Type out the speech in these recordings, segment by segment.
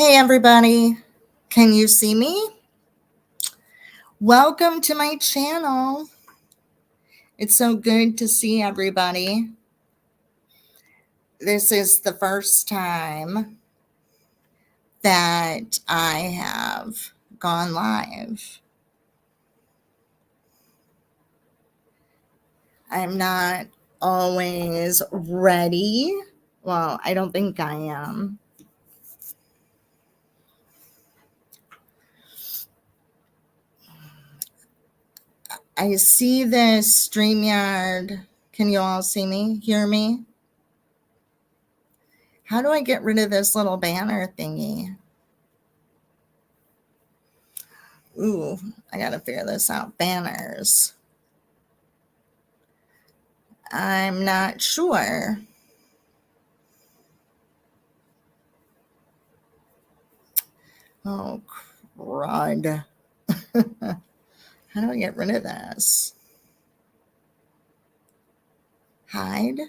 Hey everybody, can you see me? Welcome to my channel. It's so good to see everybody. This is the first time that I have gone live. I'm not always ready. Well, I don't think I am. I see this StreamYard. Can you all see me, hear me? How do I get rid of this little banner thingy? Ooh, I gotta figure this out. Banners. I'm not sure. Oh, crud. How do I get rid of this? Hide?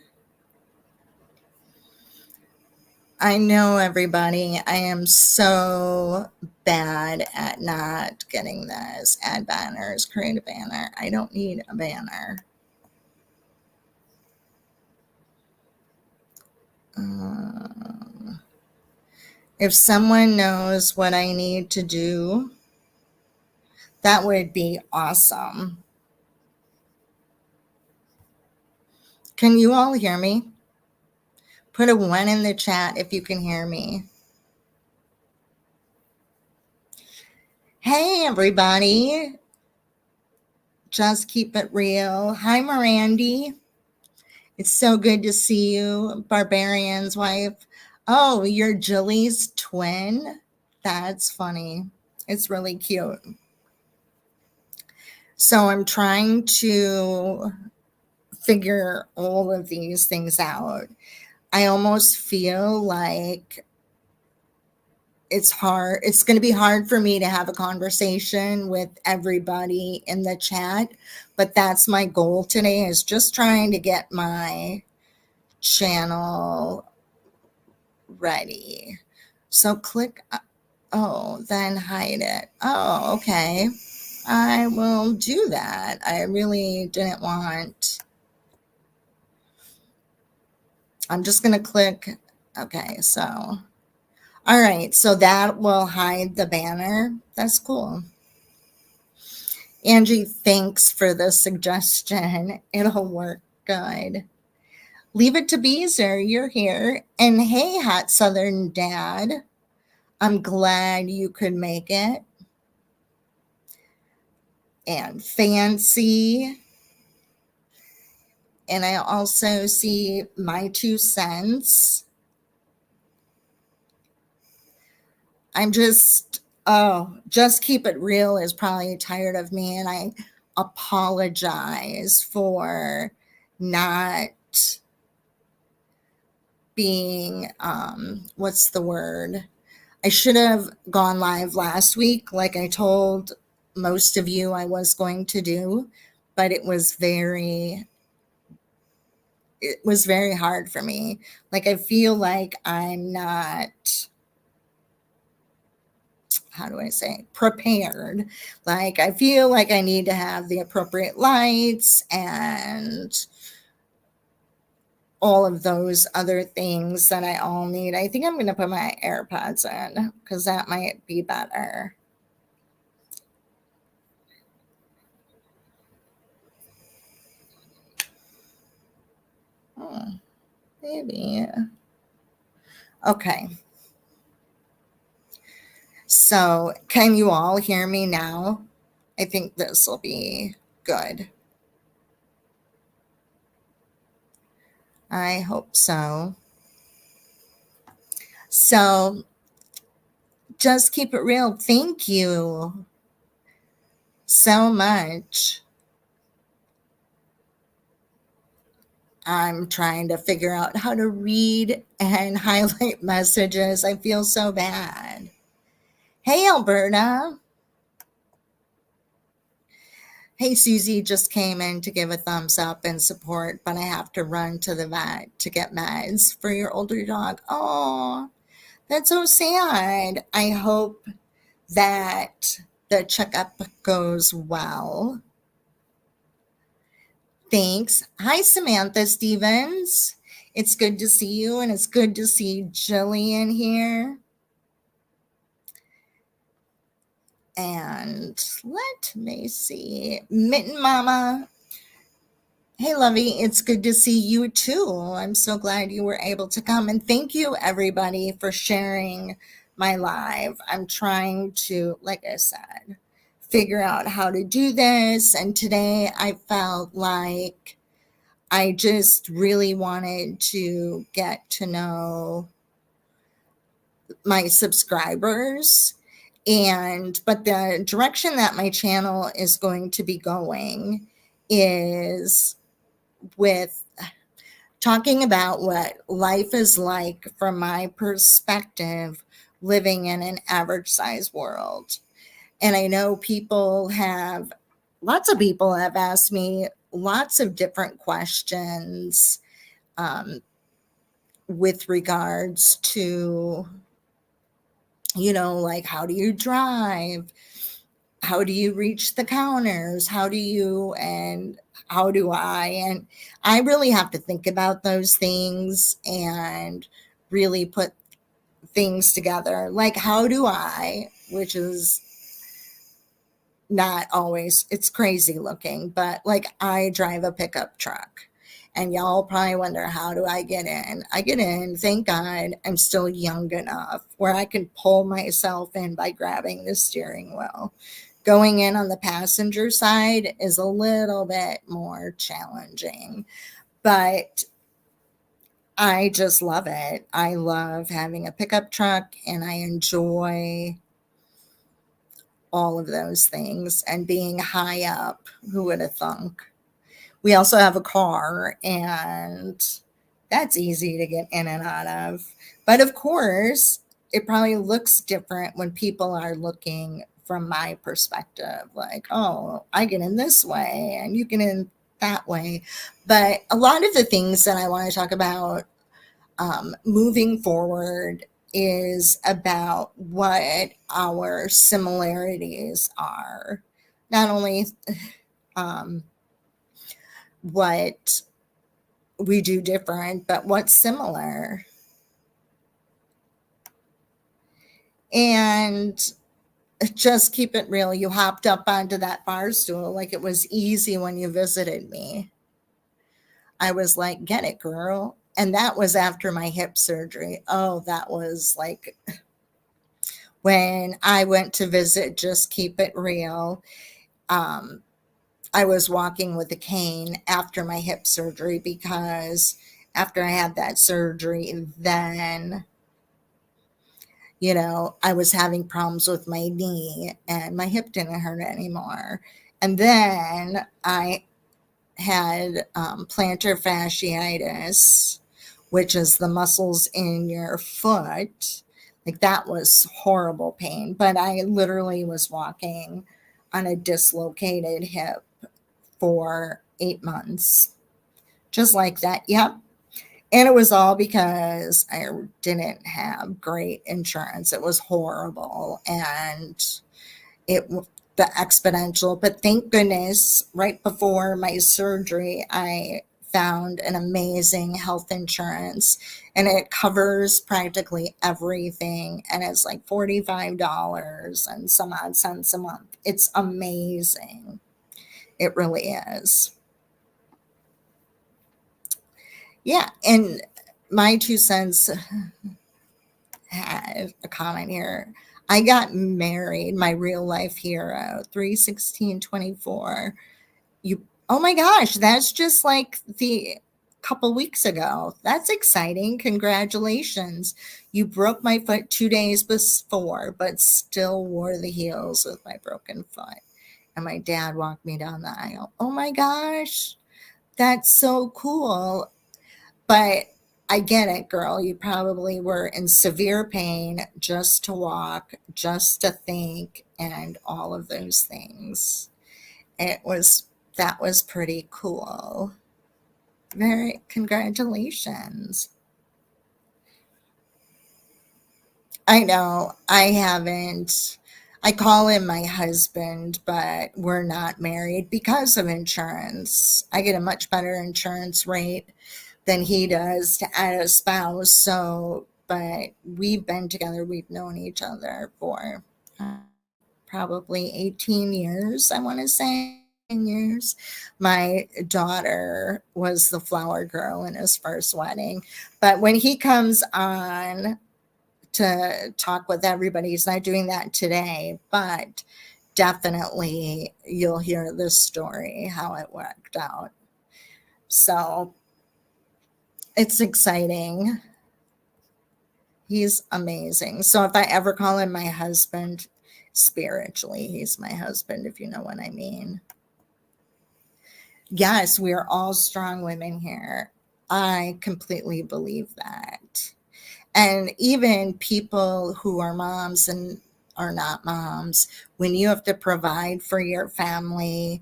I know, everybody. I am so bad at not getting this. Add banners, create a banner. I don't need a banner. If someone knows what I need to do, that would be awesome. Can you all hear me? Put a 1 in the chat if you can hear me. Hey, everybody. Just keep it real. Hi, Mirandy. It's so good to see you, Barbarian's wife. Oh, you're Jilly's twin? That's funny. It's really cute. So I'm trying to figure all of these things out. I almost feel like it's hard. It's going to be hard for me to have a conversation with everybody in the chat, but that's my goal today, is just trying to get my channel ready. So click, then hide it. Oh, okay. I will do that. I really didn't want, I'm just going to click. Okay. So, all right. So that will hide the banner. That's cool. Angie, thanks for the suggestion. It'll work good. Leave it to Beezer. You're here. And hey, Hot Southern Dad. I'm glad you could make it. And Fancy. And I also see My 2 Cents. I'm just keep it real is probably tired of me. And I apologize for not being, what's the word? I should have gone live last week, like I told most of you I was going to do, but it was very hard for me. Like, I feel like I'm not, how do I say, prepared. Like, I feel like I need to have the appropriate lights and all of those other things that I all need. I think I'm going to put my AirPods in because that might be better. Maybe. Okay. So can you all hear me now? I think this will be good. I hope so. So just keep it real. Thank you so much. I'm trying to figure out how to read and highlight messages. I feel so bad. Hey, Alberta. Hey, Susie just came in to give a thumbs up and support, but I have to run to the vet to get meds for your older dog. Oh, That's so sad. I hope that the checkup goes well. Thanks. Hi, Samantha Stevens. It's good to see you, and it's good to see Jillian here. And let me see. Mitten Mama. Hey, Lovey. It's good to see you too. I'm so glad you were able to come. And thank you, everybody, for sharing my live. I'm trying to, like I said, figure out how to do this. And today I felt like I just really wanted to get to know my subscribers, but the direction that my channel is going to be going is with talking about what life is like from my perspective living in an average size world. And I know lots of people have asked me lots of different questions with regards to, like, how do you drive? How do you reach the counters? And how do I? And I really have to think about those things and really put things together. Like, how do I, which is not always, it's crazy looking, but like, I drive a pickup truck. And y'all probably wonder, how do I get in? I get in, thank God I'm still young enough where I can pull myself in by grabbing the steering wheel. Going in on the passenger side is a little bit more challenging, but I just love it. I love having a pickup truck, and I enjoy all of those things and being high up. Who would have thunk? We also have a car, and that's easy to get in and out of. But of course, it probably looks different when people are looking from my perspective, like, oh, I get in this way and you get in that way. But a lot of the things that I want to talk about moving forward is about what our similarities are. Not only what we do different, but what's similar. And just keep it real. You hopped up onto that bar stool like it was easy when you visited me. I was like, get it, girl. And that was after my hip surgery. Oh, that was like when I went to visit Just Keep It Real. I was walking with a cane after my hip surgery because after I had that surgery, then, I was having problems with my knee and my hip didn't hurt anymore. And then I had plantar fasciitis, which is the muscles in your foot. Like, that was horrible pain, but I literally was walking on a dislocated hip for 8 months, just like that. Yep. And it was all because I didn't have great insurance. It was horrible. And the exponential, but thank goodness, right before my surgery, I found an amazing health insurance, and it covers practically everything. And it's like $45 and some odd cents a month. It's amazing. It really is. Yeah. And my 2 cents had a comment here. I got married, my real life hero, 3/16/24. Oh my gosh, that's just like the couple weeks ago. That's exciting. Congratulations. You broke my foot 2 days before, but still wore the heels with my broken foot. And my dad walked me down the aisle. Oh my gosh, that's so cool. But I get it, girl. You probably were in severe pain just to walk, just to think, and all of those things. That was pretty cool. Very congratulations. I know. I haven't. I call him my husband, but we're not married because of insurance. I get a much better insurance rate than he does to add a spouse. So, but we've been together, we've known each other for probably 18 years, I want to say. 10 years. My daughter was the flower girl in his first wedding. But when he comes on to talk with everybody, he's not doing that today, but definitely you'll hear this story, how it worked out. So it's exciting. He's amazing. So if I ever call him my husband, spiritually, he's my husband, if you know what I mean. Yes, we are all strong women here. I completely believe that. And even people who are moms and are not moms, when you have to provide for your family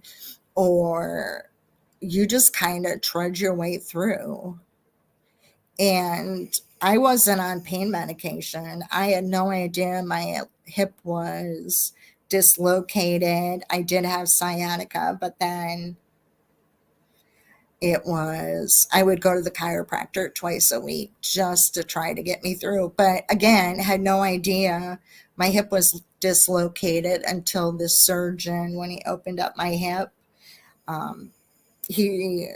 or you just kind of trudge your way through. And I wasn't on pain medication. I had no idea my hip was dislocated. I did have sciatica, but then I would go to the chiropractor twice a week just to try to get me through. But again, had no idea my hip was dislocated until the surgeon, when he opened up my hip, um, he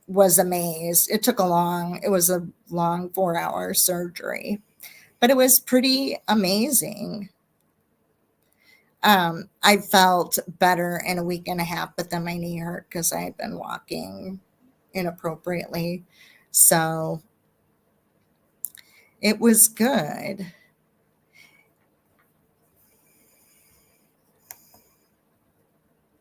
was amazed. It was a long 4-hour surgery, but it was pretty amazing. I felt better in a week and a half, but then my knee hurt because I had been walking inappropriately. So it was good.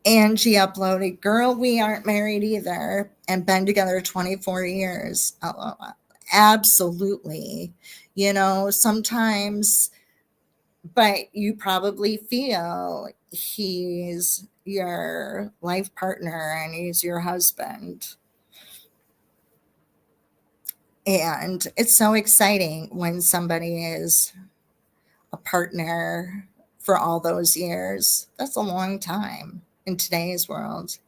Angie uploaded, girl, we aren't married either and been together 24 years. Oh, absolutely. Sometimes, but you probably feel he's your life partner and he's your husband. And it's so exciting when somebody is a partner for all those years. That's a long time in today's world.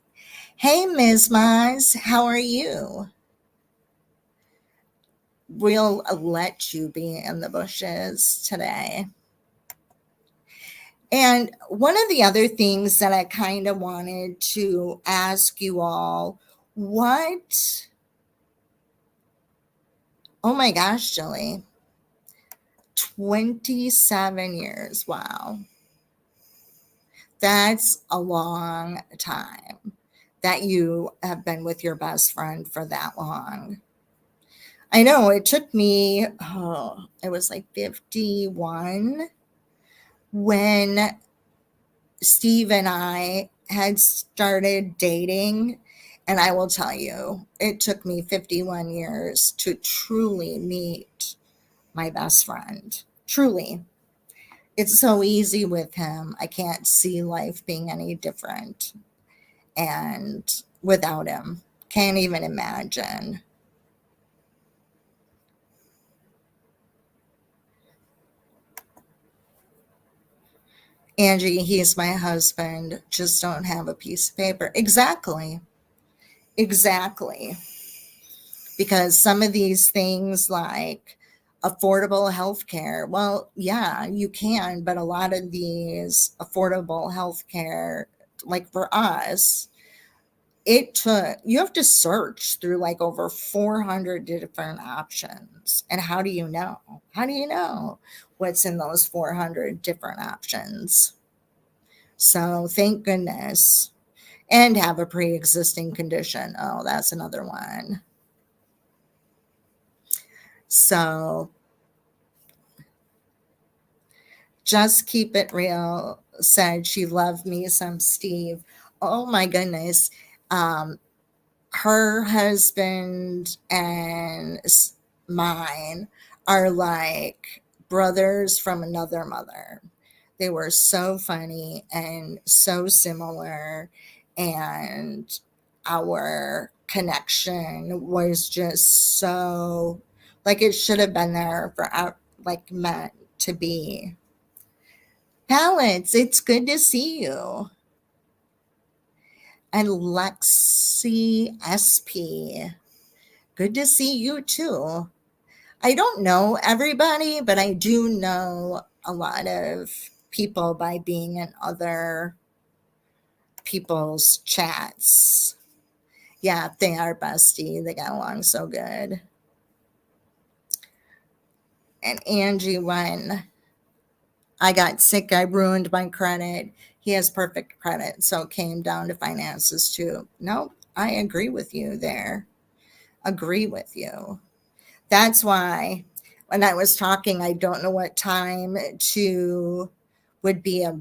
Hey, Ms. Mize, how are you? We'll let you be in the bushes today. And one of the other things that I kind of wanted to ask you all, oh my gosh, Jilly, 27 years. Wow. That's a long time that you have been with your best friend for that long. I know it took me, it was like 51 when Steve and I had started dating. And I will tell you, it took me 51 years to truly meet my best friend. Truly. It's so easy with him. I can't see life being any different. And without him, can't even imagine. Angie, he's my husband. Just don't have a piece of paper. Exactly. Exactly. Because some of these things like affordable health care, well, yeah, you can, but a lot of these affordable health care, like for us, you have to search through like over 400 different options. And how do you know? How do you know what's in those 400 different options? So thank goodness. And have a pre existing condition. Oh, that's another one. So just keep it real said she loved me some Steve. Oh my goodness. Um, Her husband and mine are like brothers from another mother. They were so funny and so similar, and our connection was just so like it should have been there for our like men to be. Palettes, it's good to see you. And Lexi SP, good to see you too. I don't know everybody, but I do know a lot of people by being in other people's chats. Yeah, they are bestie. They got along so good. And Angie, when I got sick, I ruined my credit. He has perfect credit, so it came down to finances too. Nope, I agree with you there. Agree with you. That's why when I was talking, I don't know what time to would be a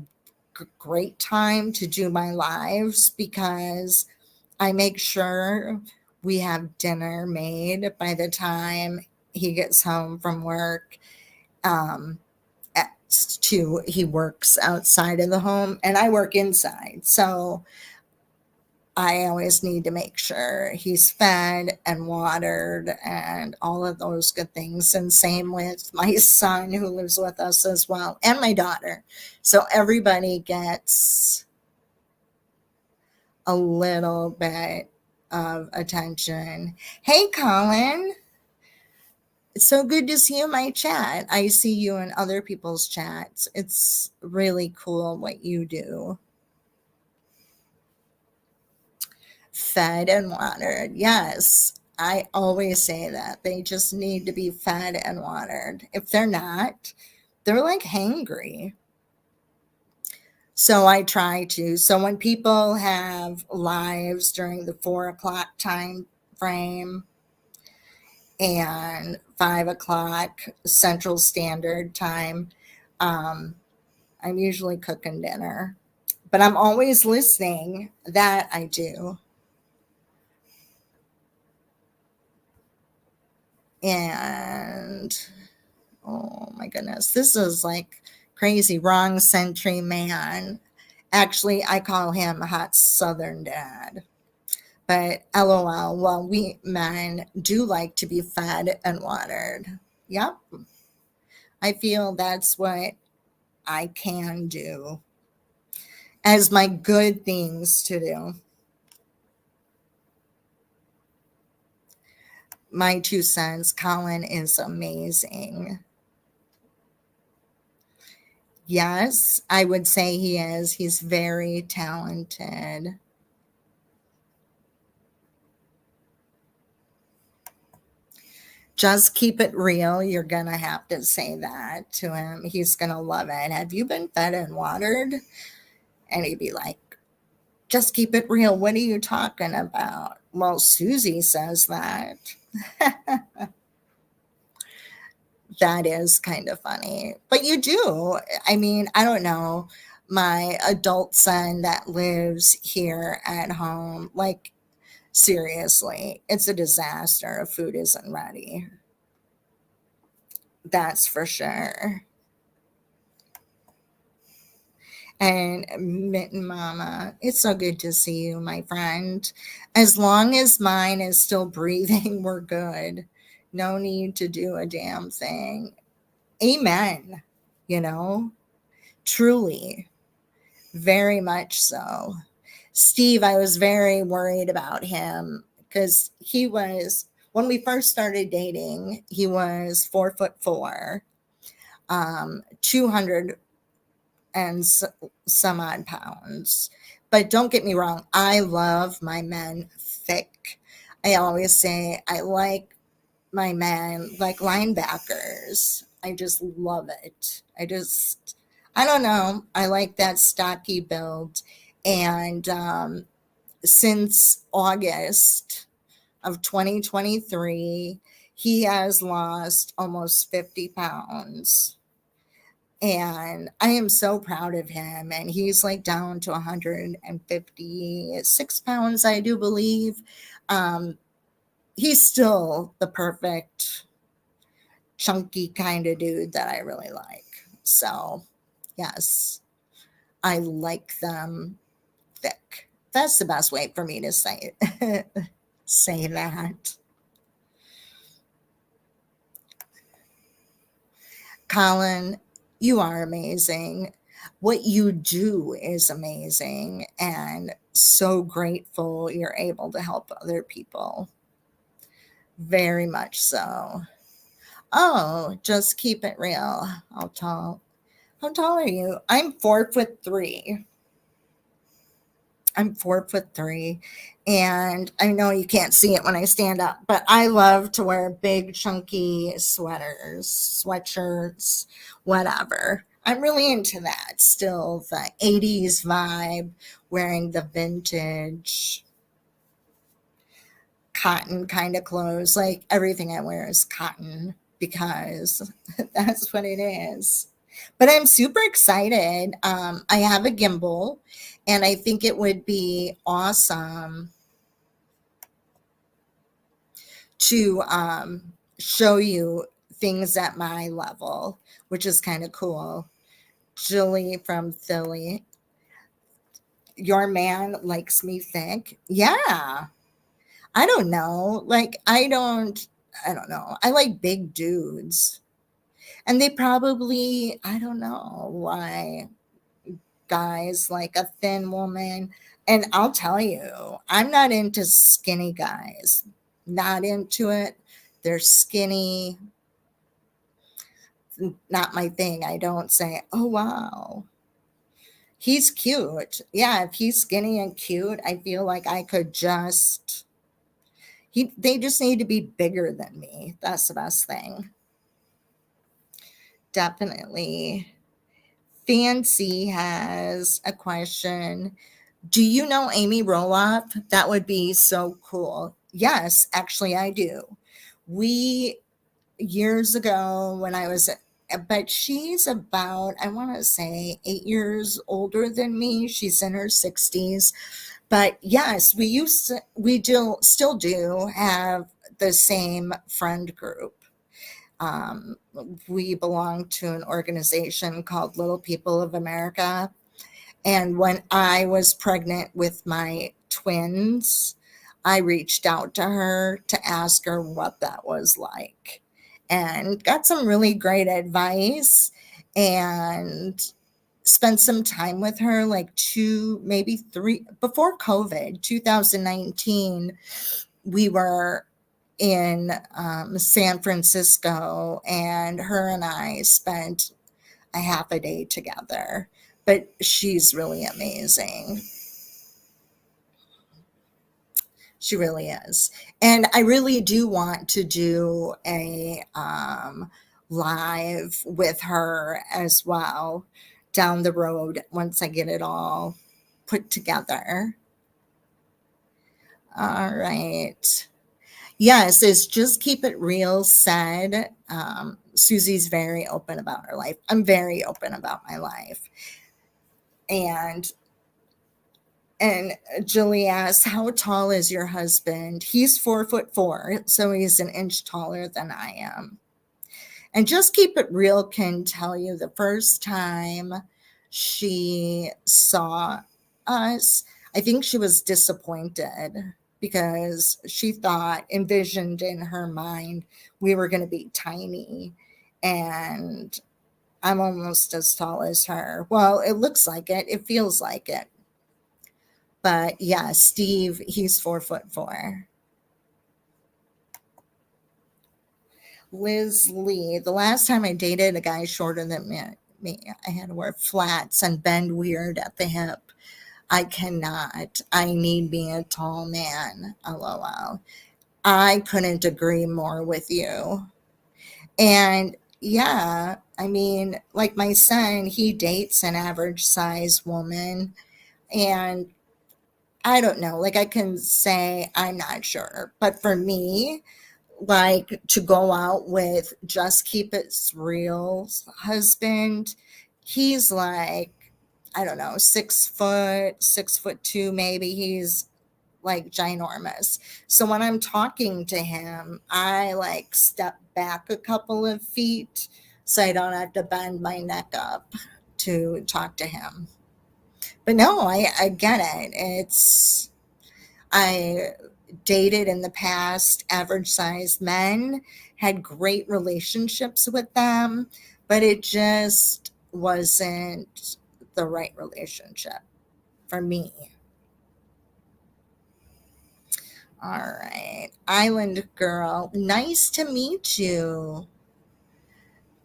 great time to do my lives because I make sure we have dinner made by the time he gets home from work. Um, he works outside of the home and I work inside. So I always need to make sure he's fed and watered and all of those good things. And same with my son who lives with us as well, and my daughter. So everybody gets a little bit of attention. Hey, Colin. It's so good to see you in my chat. I see you in other people's chats. It's really cool what you do. Fed and watered. Yes, I always say that. They just need to be fed and watered. If they're not, they're like hangry. So I try to. So when people have lives during the 4 o'clock time frame and 5 o'clock Central Standard Time, I'm usually cooking dinner. But I'm always listening. That I do. And oh my goodness, this is like crazy. Wrong century man. Actually, I call him a hot southern dad. But LOL, well, we men do like to be fed and watered. Yep. I feel that's what I can do as my good things to do. My 2 cents, Colin is amazing. Yes, I would say he is. He's very talented. Just keep it real. You're going to have to say that to him. He's going to love it. Have you been fed and watered? And he'd be like, just keep it real. What are you talking about? Well, Susie says that. That is kind of funny. But you do. I mean, I don't know. My adult son that lives here at home, like, seriously, it's a disaster if food isn't ready. That's for sure. And Mitten Mama, it's so good to see you, my friend. As long as mine is still breathing, we're good. No need to do a damn thing. Amen. You know, truly, very much so. Steve, I was very worried about him because he was, when we first started dating, he was 4'4", 200 and some odd pounds. But don't get me wrong, I love my men thick. I always say I like my men like linebackers. I just love it. I don't know. I like that stocky build. And since August of 2023, he has lost almost 50 pounds. And I am so proud of him. And he's like down to 156 pounds, I do believe. He's still the perfect chunky kind of dude that I really like. So, yes, I like them thick. That's the best way for me to say it. Say that. Colin, You are amazing. What you do is amazing, and so grateful you're able to help other people. Very much so. Oh, just keep it real. How tall are you? I'm 4'3". I'm 4'3", and I know you can't see it when I stand up, but I love to wear big, chunky sweaters, sweatshirts, whatever. I'm really into that. Still, the 80s vibe, wearing the vintage cotton kind of clothes. Like everything I wear is cotton because that's what it is. But I'm super excited. I have a gimbal, and I think it would be awesome to show you things at my level, which is kind of cool. Julie from Philly, your man likes me thick. Yeah. I don't know. Like, I don't know. I like big dudes. And they probably, I don't know why guys like a thin woman. And I'll tell you, I'm not into skinny guys. Not into it. They're skinny, not my thing. I don't say, oh, wow, he's cute. Yeah, if he's skinny and cute, I feel like I could just, they just need to be bigger than me. That's the best thing. Definitely. Fancy has a question. Do you know Amy Roloff? That would be so cool. Yes, actually, I do. We, years ago when I was, but she's about, I want to say 8 years older than me. She's in her 60s. But yes, we do still do have the same friend group. Um, we belong to an organization called Little People of America. And when I was pregnant with my twins, I reached out to her to ask her what that was like and got some really great advice and spent some time with her, like two, maybe three, before COVID, 2019. We were in San Francisco, and her and I spent a half a day together. But she's really amazing. She really is. And I really do want to do a live with her as well down the road once I get it all put together. All right. Yes, it's just keep it real said. Susie's very open about her life. I'm very open about my life. And and Julie asks, how tall is your husband? He's 4'4", so he's an inch taller than I am. And just keep it real can tell you the first time she saw us, I think she was disappointed because she thought, envisioned in her mind, we were going to be tiny. And I'm almost as tall as her. Well, it looks like it, it feels like it. But yeah, Steve, he's 4'4". Liz Lee, the last time I dated a guy shorter than me, I had to wear flats and bend weird at the hip. I cannot. I need me a tall man. LOL. I couldn't agree more with you. And yeah, I mean, like my son, he dates an average size woman. And I don't know, like I can say I'm not sure. But for me, like to go out with Just Keep It Real's husband, he's like, I don't know, 6 foot, 6'2", maybe. He's like ginormous. So when I'm talking to him, I like step back a couple of feet so I don't have to bend my neck up to talk to him. But no, I get it. I dated in the past average sized men, had great relationships with them, but it just wasn't the right relationship for me. All right. Island girl, nice to meet you.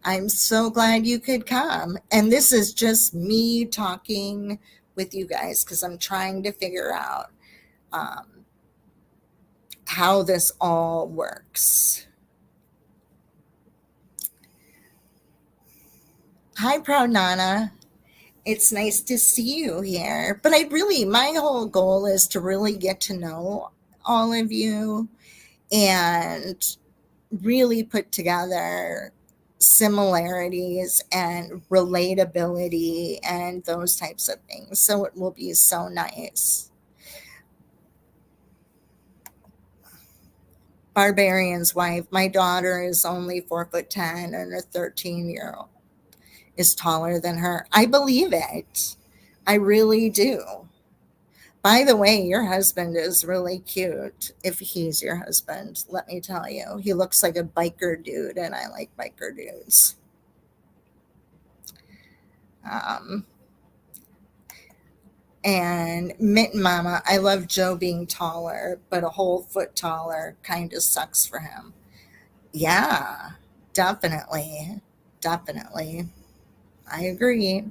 I'm so glad you could come. And this is just me talking with you guys because I'm trying to figure out um, how this all works. Hi, Proud Nana. It's nice to see you here. But my whole goal is to really get to know all of you and really put together similarities and relatability and those types of things. So it will be so nice. Barbarian's wife, my daughter is only 4'10" and a 13-year-old is taller than her. I believe it. I really do. By the way, your husband is really cute. If he's your husband, let me tell you, he looks like a biker dude, and I like biker dudes. Um, and Mitten Mama, I love Joe being taller, but a whole foot taller kind of sucks for him. Yeah, definitely. Definitely. I agree.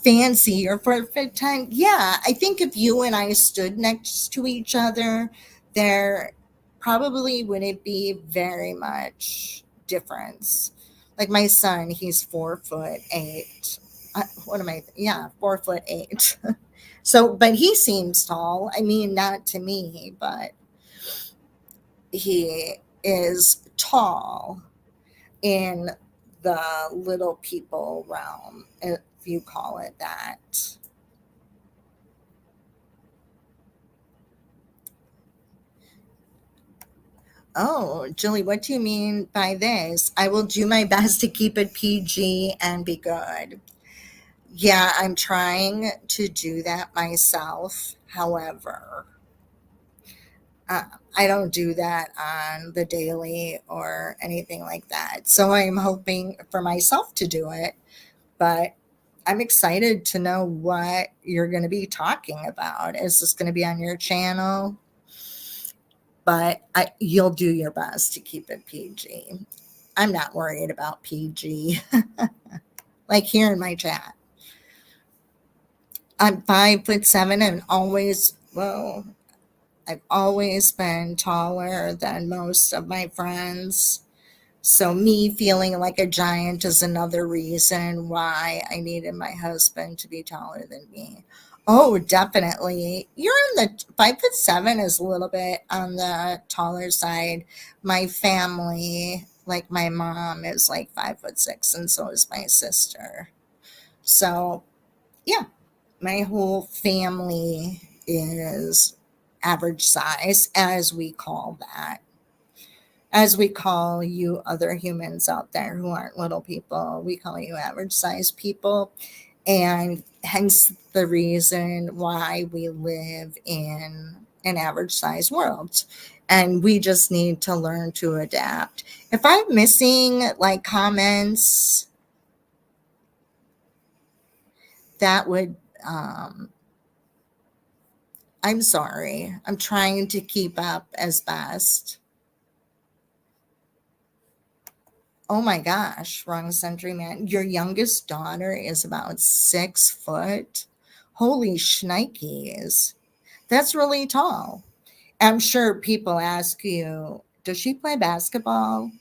Fancy or perfect time. Yeah, I think if you and I stood next to each other, there probably wouldn't be very much difference. Like my son, he's 4'8". What am I? Yeah, 4'8". So, but he seems tall. I mean, not to me, but he is tall in the little people realm, if you call it that. Oh, Julie, what do you mean by this? I will do my best to keep it PG and be good. Yeah, I'm trying to do that myself. However, uh, I don't do that on the daily or anything like that. So I'm hoping for myself to do it, but I'm excited to know what you're going to be talking about. Is this going to be on your channel? But you'll do your best to keep it PG. I'm not worried about PG. Like here in my chat, I'm 5'7" and I've always been taller than most of my friends. So me feeling like a giant is another reason why I needed my husband to be taller than me. Oh, definitely. You're on the 5'7" is a little bit on the taller side. My family, like my mom, is like 5'6", and so is my sister. So yeah, my whole family is average size, as we call that, as we call you other humans out there who aren't little people. We call you average size people. And hence the reason why we live in an average size world. And we just need to learn to adapt. If I'm missing like comments, that would, um, I'm sorry. I'm trying to keep up as best. Oh my gosh, wrong century man. Your youngest daughter is about 6 foot. Holy shnikes. That's really tall. I'm sure people ask you, does she play basketball?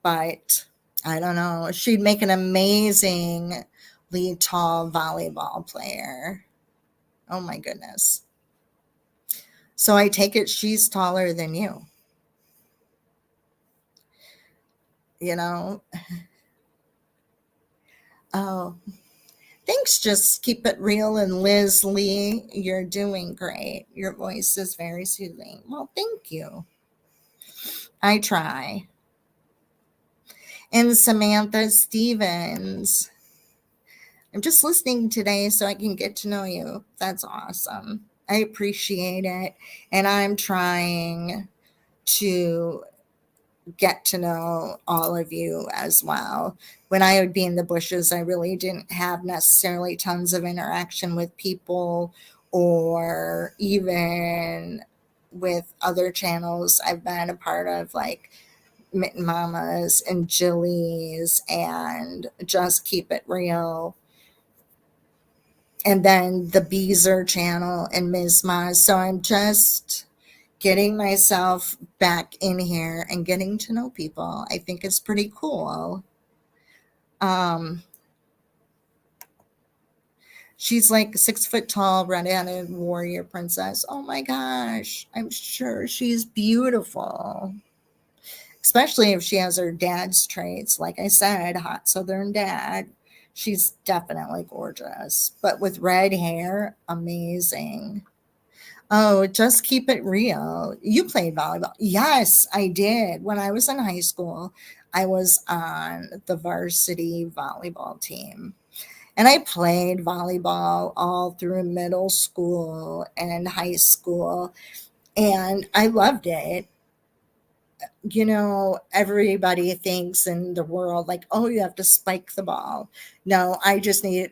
But I don't know. She'd make an amazingly tall volleyball player. Oh my goodness. So I take it she's taller than you, you know? Oh, thanks. Just keep it real. And Liz Lee, you're doing great. Your voice is very soothing. Well, thank you. I try. And Samantha Stevens, I'm just listening today so I can get to know you. That's awesome. I appreciate it. And I'm trying to get to know all of you as well. When I would be in the bushes, I really didn't have necessarily tons of interaction with people or even with other channels I've been a part of, like Mitten Mamas and Jillies and Just Keep It Real. And then the Beezer channel and Ms. Maz. So I'm just getting myself back in here and getting to know people. I think it's pretty cool. Um, she's like 6 foot tall, red-headed warrior princess. Oh my gosh, I'm sure she's beautiful. Especially if she has her dad's traits. Like I said, hot southern dad. She's definitely gorgeous. But with red hair, amazing. Oh, just keep it real. You played volleyball. Yes, I did. When I was in high school, I was on the varsity volleyball team. And I played volleyball all through middle school and high school. And I loved it. Everybody thinks in the world, like, oh, you have to spike the ball. No, I just need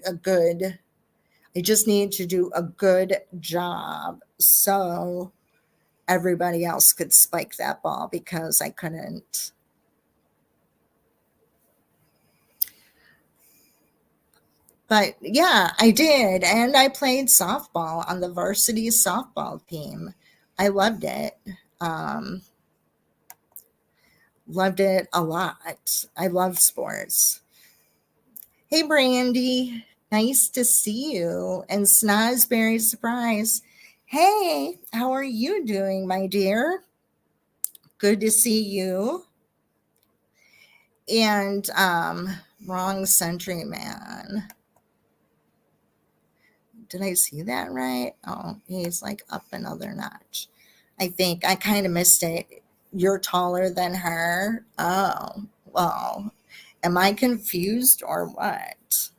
to do a good job. So everybody else could spike that ball because I couldn't. But yeah, I did. And I played softball on the varsity softball team. I loved it. Um, Loved it a lot. I love sports. Hey, Brandy. Nice to see you. And Snozberry Surprise. Hey, how are you doing, my dear? Good to see you. And Wrong Century Man. Did I see that right? Oh, he's like up another notch. I think I kind of missed it. You're taller than her. Oh, well, am I confused or what?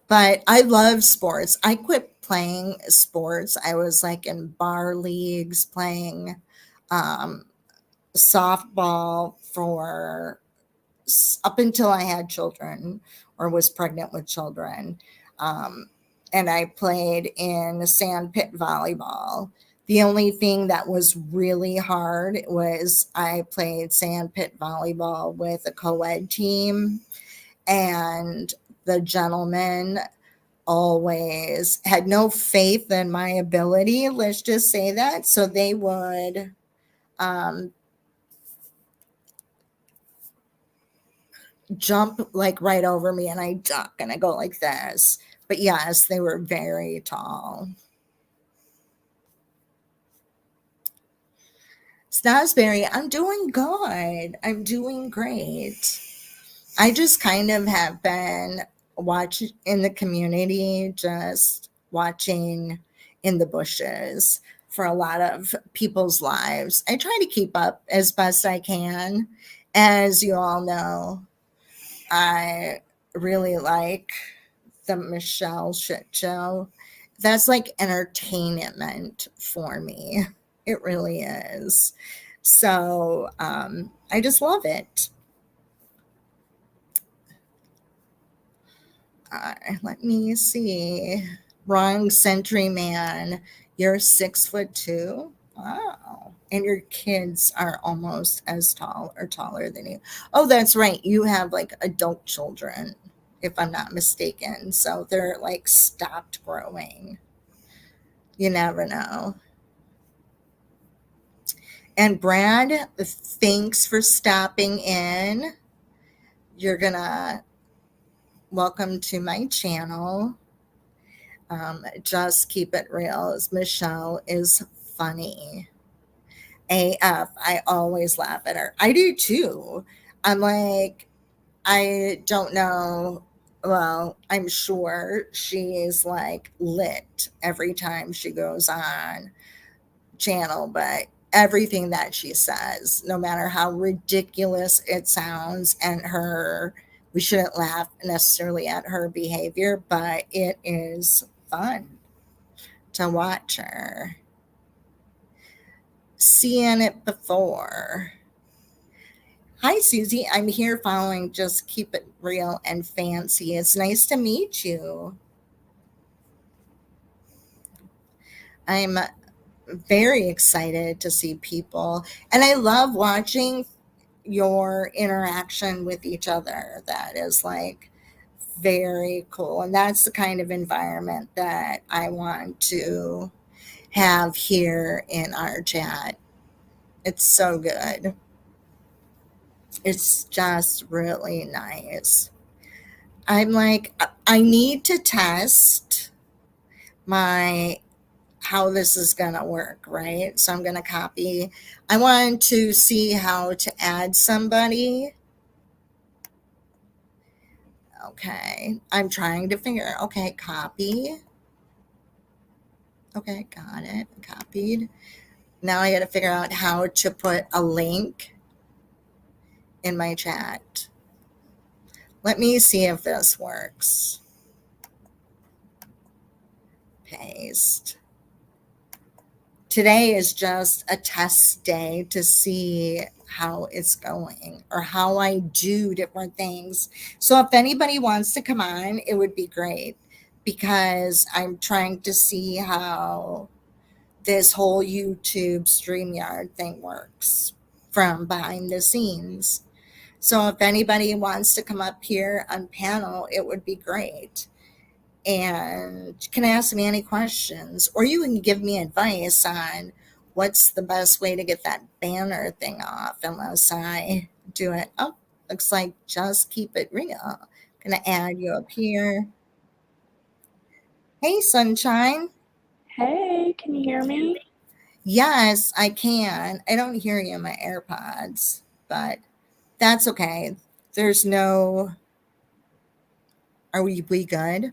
But I love sports. I quit playing sports. I was like in bar leagues playing um, softball for up until I had children or was pregnant with children. Um, and I played in sand pit volleyball. The only thing that was really hard was I played sand pit volleyball with a co ed team, and the gentleman always had no faith in my ability. Let's just say that. So they would um, jump like right over me and I duck and I go like this. But yes, they were very tall. Snosberry, I'm doing good. I'm doing great. I just kind of have been watching in the community, just watching in the bushes for a lot of people's lives. I try to keep up as best I can. As you all know, I really like the Michelle shit show. That's like entertainment for me. It really is. So I just love it. Let me see. Wrong Century Man. You're 6'2". Wow. And your kids are almost as tall or taller than you. Oh, that's right. You have like adult children, if I'm not mistaken. So they're like stopped growing. You never know. And Brad, thanks for stopping in. You're gonna welcome to my channel. Just keep it real. As Michelle is funny. AF. I always laugh at her. I do too. I'm like, I don't know. Well, I'm sure she's like lit every time she goes on channel, but everything that she says, no matter how ridiculous it sounds, and we shouldn't laugh necessarily at her behavior, but it is fun to watch her. seeing it before. Hi, Susie. I'm here following Just Keep It Real and Fancy. It's nice to meet you. I'm very excited to see people, and I love watching your interaction with each other. That is like very cool. And that's the kind of environment that I want to have here in our chat. It's so good. It's just really nice. I'm like, I need to test my how this is going to work, right? So I'm going to copy. I want to see how to add somebody. Okay. I'm trying to figure, okay, copy. Okay, got it. Copied. Now I got to figure out how to put a link in my chat. Let me see if this works. Paste. Today is just a test day to see how it's going or how I do different things. So if anybody wants to come on, it would be great because I'm trying to see how this whole YouTube StreamYard thing works from behind the scenes. So if anybody wants to come up here on panel, it would be great. And you can ask me any questions, or you can give me advice on what's the best way to get that banner thing off unless I do it. Oh, looks like Just Keep It Real. I'm going to add you up here. Hey, Sunshine. Hey, can you hear me? Yes, I can. I don't hear you in my AirPods, but that's okay. There's no. Are we good?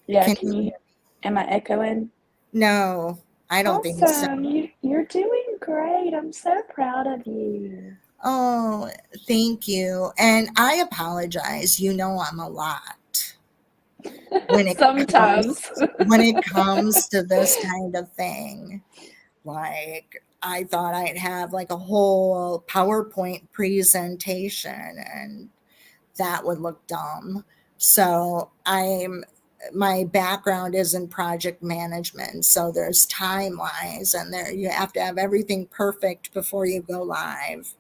Yeah, Can can you hear? Am I echoing? No, I don't think so. Awesome. You're doing great. I'm so proud of you. Oh, thank you. And I apologize. You know I'm a lot when it comes Sometimes. when it comes to this kind of thing. Like I thought I'd have like a whole PowerPoint presentation and that would look dumb. So my background is in project management. So there's timelines and there you have to have everything perfect before you go live.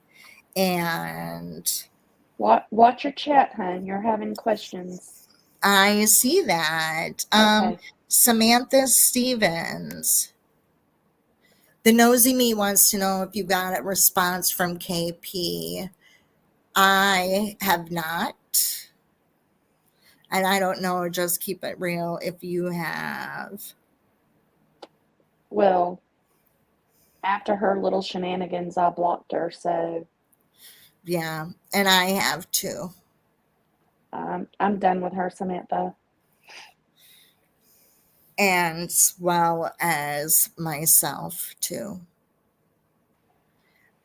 And Watch your chat, hon. You're having questions. I see that. Okay. Samantha Stevens. The nosy me wants to know if you got a response from KP. I have not. And I don't know, just keep it real if you have. Well, after her little shenanigans, I blocked her, so Yeah, and I have too. I'm done with her, Samantha. And as well as myself too.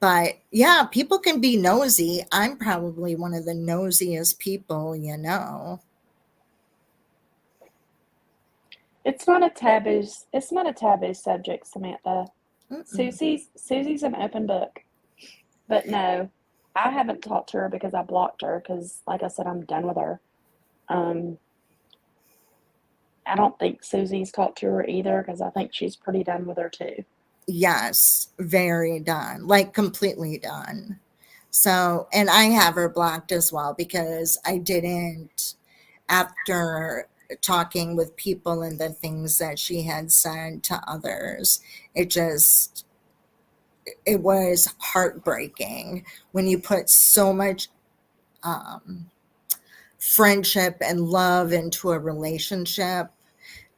But yeah, people can be nosy. I'm probably one of the nosiest people, you know. It's not a taboo. It's not a taboo subject, Samantha. Mm-mm. Susie's an open book. But no, I haven't talked to her because I blocked her because, like I said, I'm done with her. Um, I don't think Susie's talked to her either because I think she's pretty done with her too. Yes, very done, like completely done. So, and I have her blocked as well because I didn't, after talking with people and the things that she had said to others, it just, it was heartbreaking when you put so much um, friendship and love into a relationship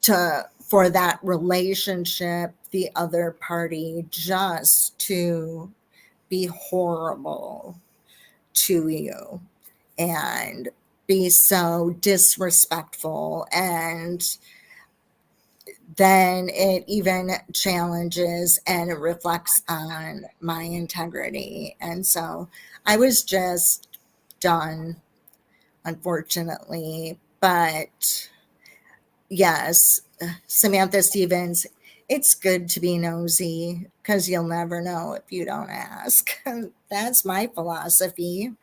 to for that relationship the other party just to be horrible to you and be so disrespectful, and then it even challenges and it reflects on my integrity. And so I was just done, unfortunately. But yes, Samantha Stevens, It's good to be nosy because you'll never know if you don't ask. That's my philosophy.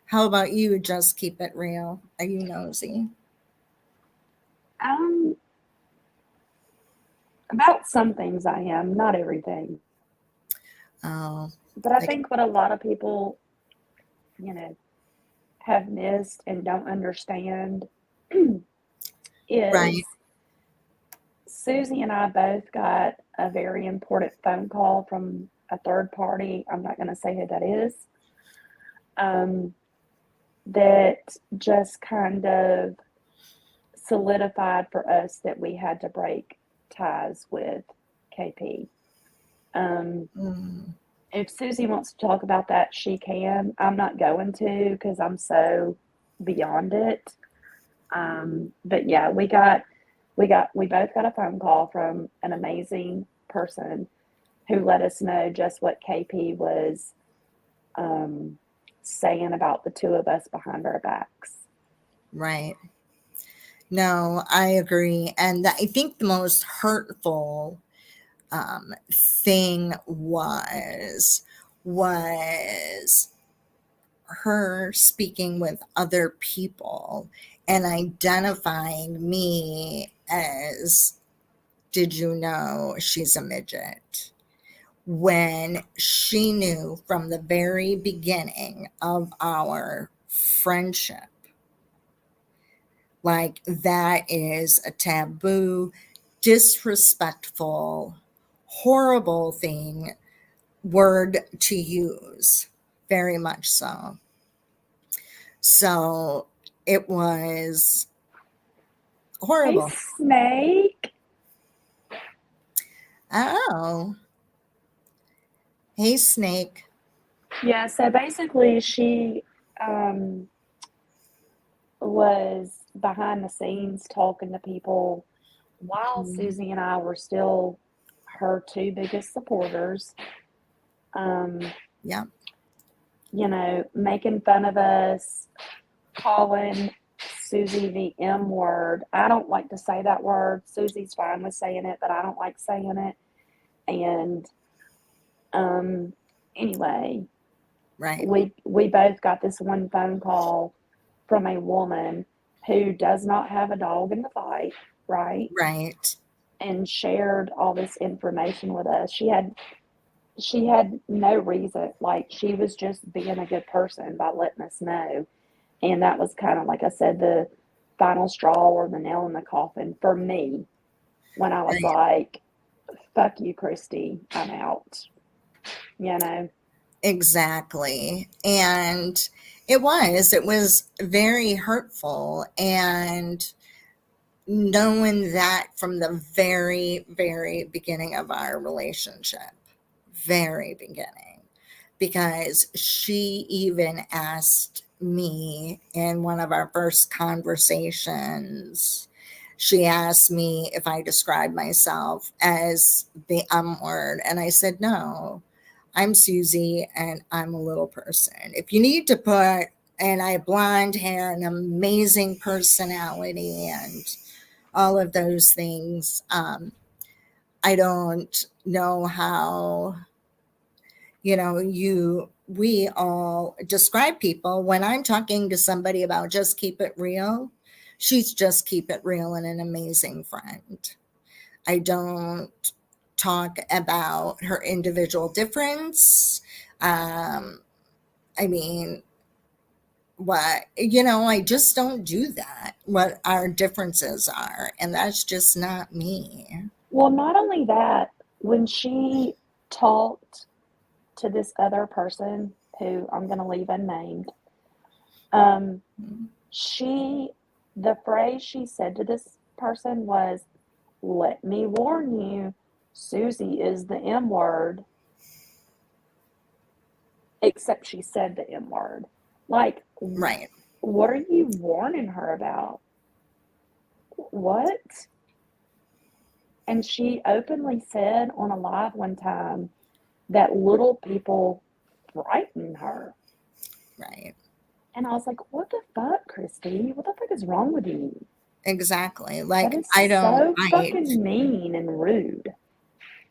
How about you? Just keep it real. Are you nosy? Um, about some things I am, not everything. Oh, But I like, think what a lot of people, you know, have missed and don't understand right, is Susie and I both got a very important phone call from a third party. I'm not going to say who that is. Um, that just kind of solidified for us that we had to break ties with KP. Um, mm, if Susie wants to talk about that, she can. I'm not going to because I'm so beyond it. But yeah, we both got a phone call from an amazing person who let us know just what KP was um, saying about the two of us behind our backs. right. No, I agree. And I think the most hurtful thing was her speaking with other people and identifying me as, did you know she's a midget? When she knew from the very beginning of our friendship, like that is a taboo, disrespectful, horrible thing, word to use. Very much so. So it was Hey, horrible. Snake. Oh, hey, Snake. Yeah, so basically, she um, was behind the scenes talking to people while Mm, Susie and I were still her two biggest supporters. Um, yeah, making fun of us, calling Susie the M word. I don't like to say that word. Susie's fine with saying it, but I don't like saying it. And um, anyway, right, we both got this one phone call from a woman who does not have a dog in the fight, right? right, And shared all this information with us. She had no reason, like she was just being a good person by letting us know. And that was kind of like I said, the final straw or the nail in the coffin for me when I was right. like, fuck you, Christy, I'm out. You know? Exactly. And it was very hurtful. And knowing that from the very, very beginning of our relationship, very beginning, because she even asked me in one of our first conversations. She asked me if I described myself as the word, and I said no. I'm Susie, and I'm a little person. If you need to put, and I have blonde hair, an amazing personality, and all of those things. I don't know how, we all describe people. When I'm talking to somebody about just keep it real, she's just keep it real and an amazing friend. I don't talk about her individual difference. Um, I mean, I just don't do that, what our differences are. And that's just not me. Well, not only that, when she talked to this other person who I'm going to leave unnamed, um, she, the phrase she said to this person was, let me warn you, Susie is the M word, except she said the M word. Like, Right. what are you warning her about? What? And she openly said on a live one time that little people frighten her. Right. And I was like, what the fuck, Christy? What the fuck is wrong with you? exactly. That Like, is I don't so bite. fucking mean and rude.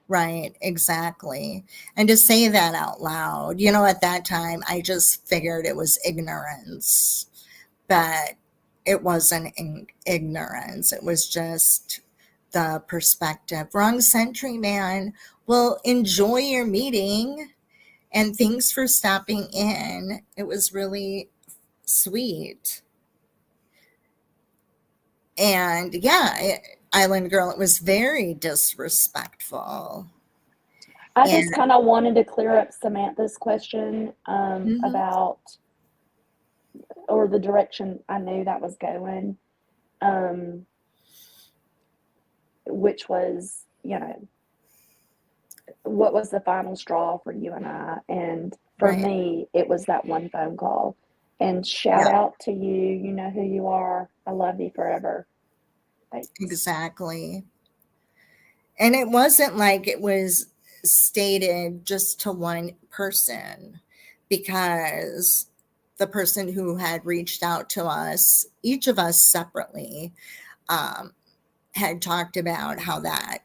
Right, exactly. And to say that out loud, at that time, I just figured it was ignorance, but it wasn't ignorance. It was just the perspective. Wrong century, man. Well, enjoy your meeting and thanks for stopping in. It was really sweet. And yeah, Island Girl, it was very disrespectful. I just And kind of wanted to clear up Samantha's question mhm, about, or the direction I knew that was going, um, which was, what was the final straw for you and I? And for right. me, it was that one phone call. And shout Yeah, out to you. You know who you are. I love you forever. Thanks. exactly. And it wasn't like it was stated just to one person, because the person who had reached out to us, each of us separately, um, had talked about how that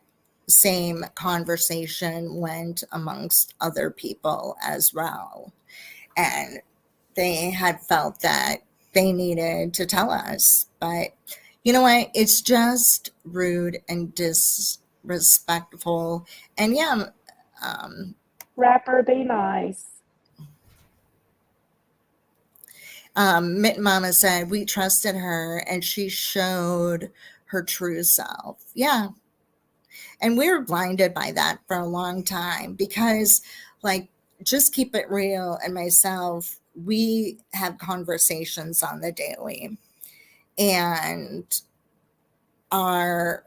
same conversation went amongst other people as well. And they had felt that they needed to tell us. But you know what? It's just rude and disrespectful. And yeah, um, Rapper, be nice. Mitten Mama said we trusted her and she showed her true self. Yeah. And we were blinded by that for a long time because, like, just keep it real and myself, we have conversations on the daily. And our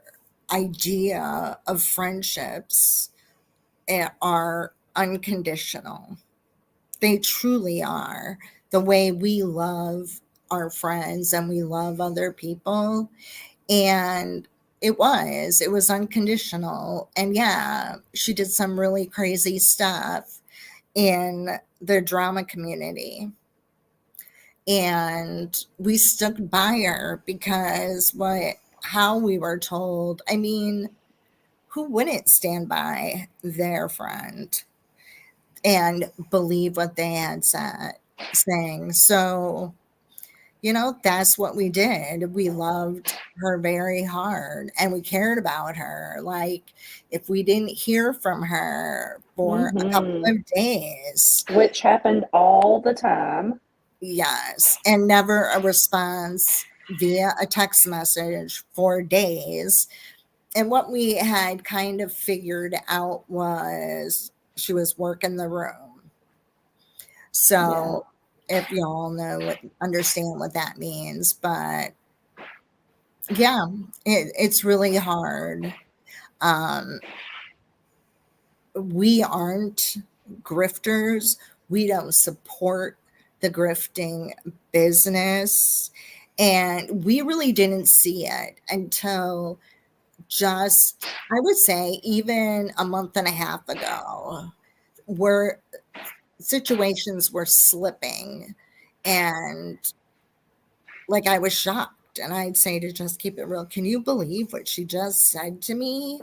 idea of friendships are unconditional. They truly are. The way we love our friends and we love other people. And it was unconditional. And yeah, she did some really crazy stuff in the drama community. And we stuck by her because how we were told. I mean, who wouldn't stand by their friend and believe what they had saying? So, that's what we did. We loved her very hard and we cared about her. Like, if we didn't hear from her for a couple Mm-hmm. of days, Which happened all the time. yes, and never a response via a text message for days. And what we had kind of figured out was she was working the room. Yeah. So if y'all understand what that means, but yeah, it's really hard. Um, we aren't grifters. We don't support the grifting business. And we really didn't see it until just, I would say, even a month and a half ago, where situations were slipping. And like, I was shocked. And I'd say, to just keep it real, can you believe what she just said to me?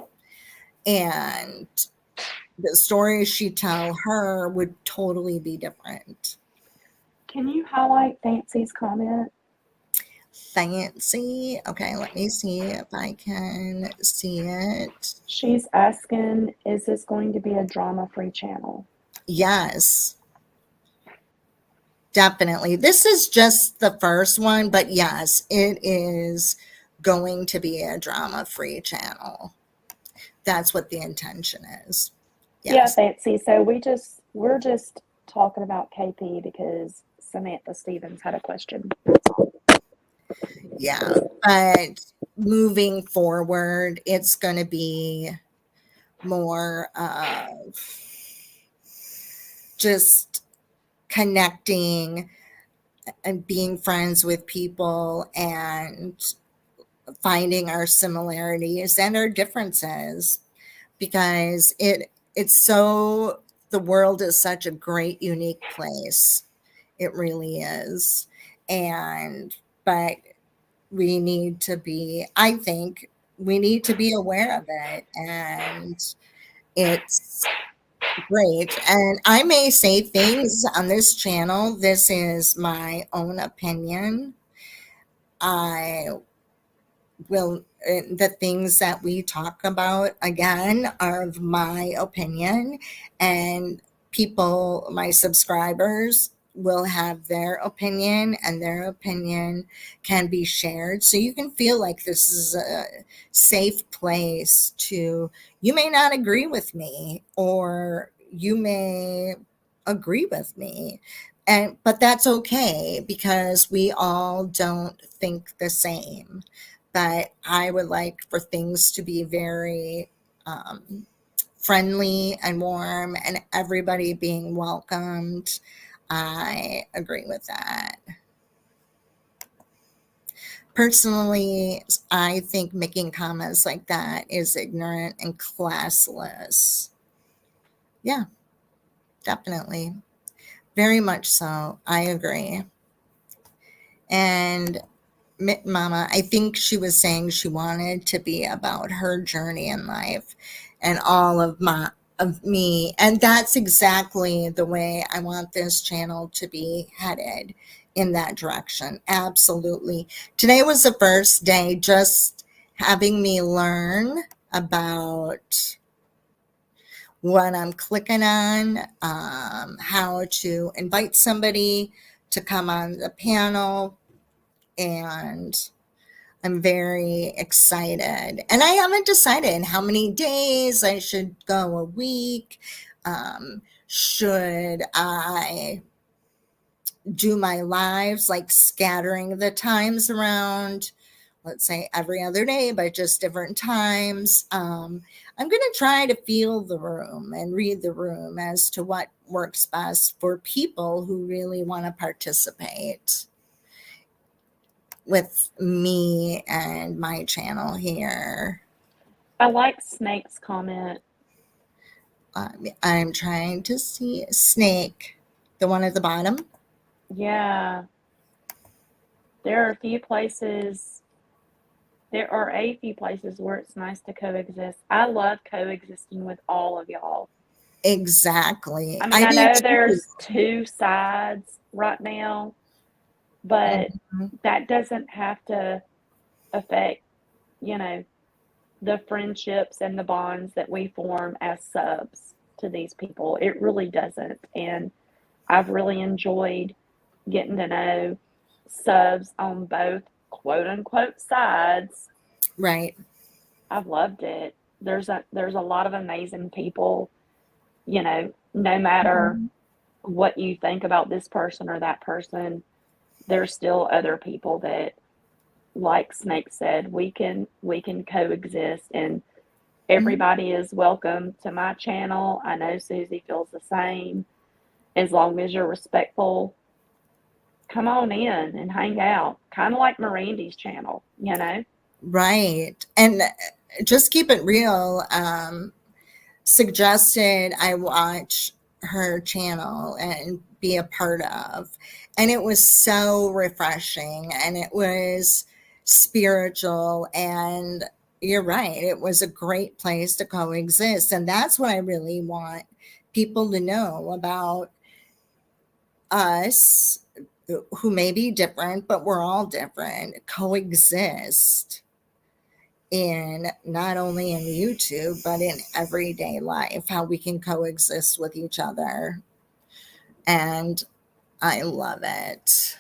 And the stories she'd tell her would totally be different. Can you highlight Fancy's comment? Fancy. Okay, let me see if I can see it. She's asking, is this going to be a drama free channel? Yes, definitely. This is just the first one, but yes, it is going to be a drama free channel. That's what the intention is. Yeah, Yes. Fancy. So we're just talking about KP because Samantha Stevens had a question. That's all. Yeah. But moving forward, it's going to be more of just connecting and being friends with people and finding our similarities and our differences, because it's so the world is such a great unique place. It really is. And but we need to be, I think we need to be aware of it. And it's great. And I may say things on this channel. This is my own opinion. I will, the things that we talk about again are of my opinion, and people, my subscribers, will have their opinion, and their opinion can be shared. So you can feel like this is a safe place to, you may not agree with me, or you may agree with me. And but that's okay, because we all don't think the same. But I would like for things to be very friendly and warm, and everybody being welcomed. I agree with that. Personally, I think making comments like that is ignorant and classless. Yeah, definitely. Very much so. I agree. And Mama, I think she was saying she wanted to be about her journey in life and all of me. And that's exactly the way I want this channel to be headed, in that direction. Absolutely. Today was the first day just having me learn about what I'm clicking on, how to invite somebody to come on the panel, and I'm very excited. And I haven't decided how many days I should go, a week. Should I do my lives like scattering the times around, let's say every other day, but just different times? I'm going to try to feel the room and read the room as to what works best for people who really want to participate with me and my channel here. I like Snake's comment. I'm trying to see Snake, the one at the bottom. Yeah. There are a few places where it's nice to coexist. I love coexisting with all of y'all. Exactly. I mean, I do know too. there's two sides right now, but Mhm. that doesn't have to affect, you know, the friendships and the bonds that we form as subs to these people. It really doesn't. And I've really enjoyed getting to know subs on both quote unquote sides. Right. I've loved it. There's a lot of amazing people, no matter Mhm. what you think about this person or that person, there's still other people that, like Snake said, we can coexist, and Mhm. everybody is welcome to my channel. I know Susie feels the same. As long as you're respectful, come on in and hang out. Kind of like Mirandy's channel. Right. And just keep it real. Suggested I watch her channel and be a part of. And it was so refreshing, and it was spiritual, and you're right. It was a great place to coexist. And that's what I really want people to know about us, who may be different, but we're all different, coexist in not only in YouTube, but in everyday life, how we can coexist with each other. And I love it.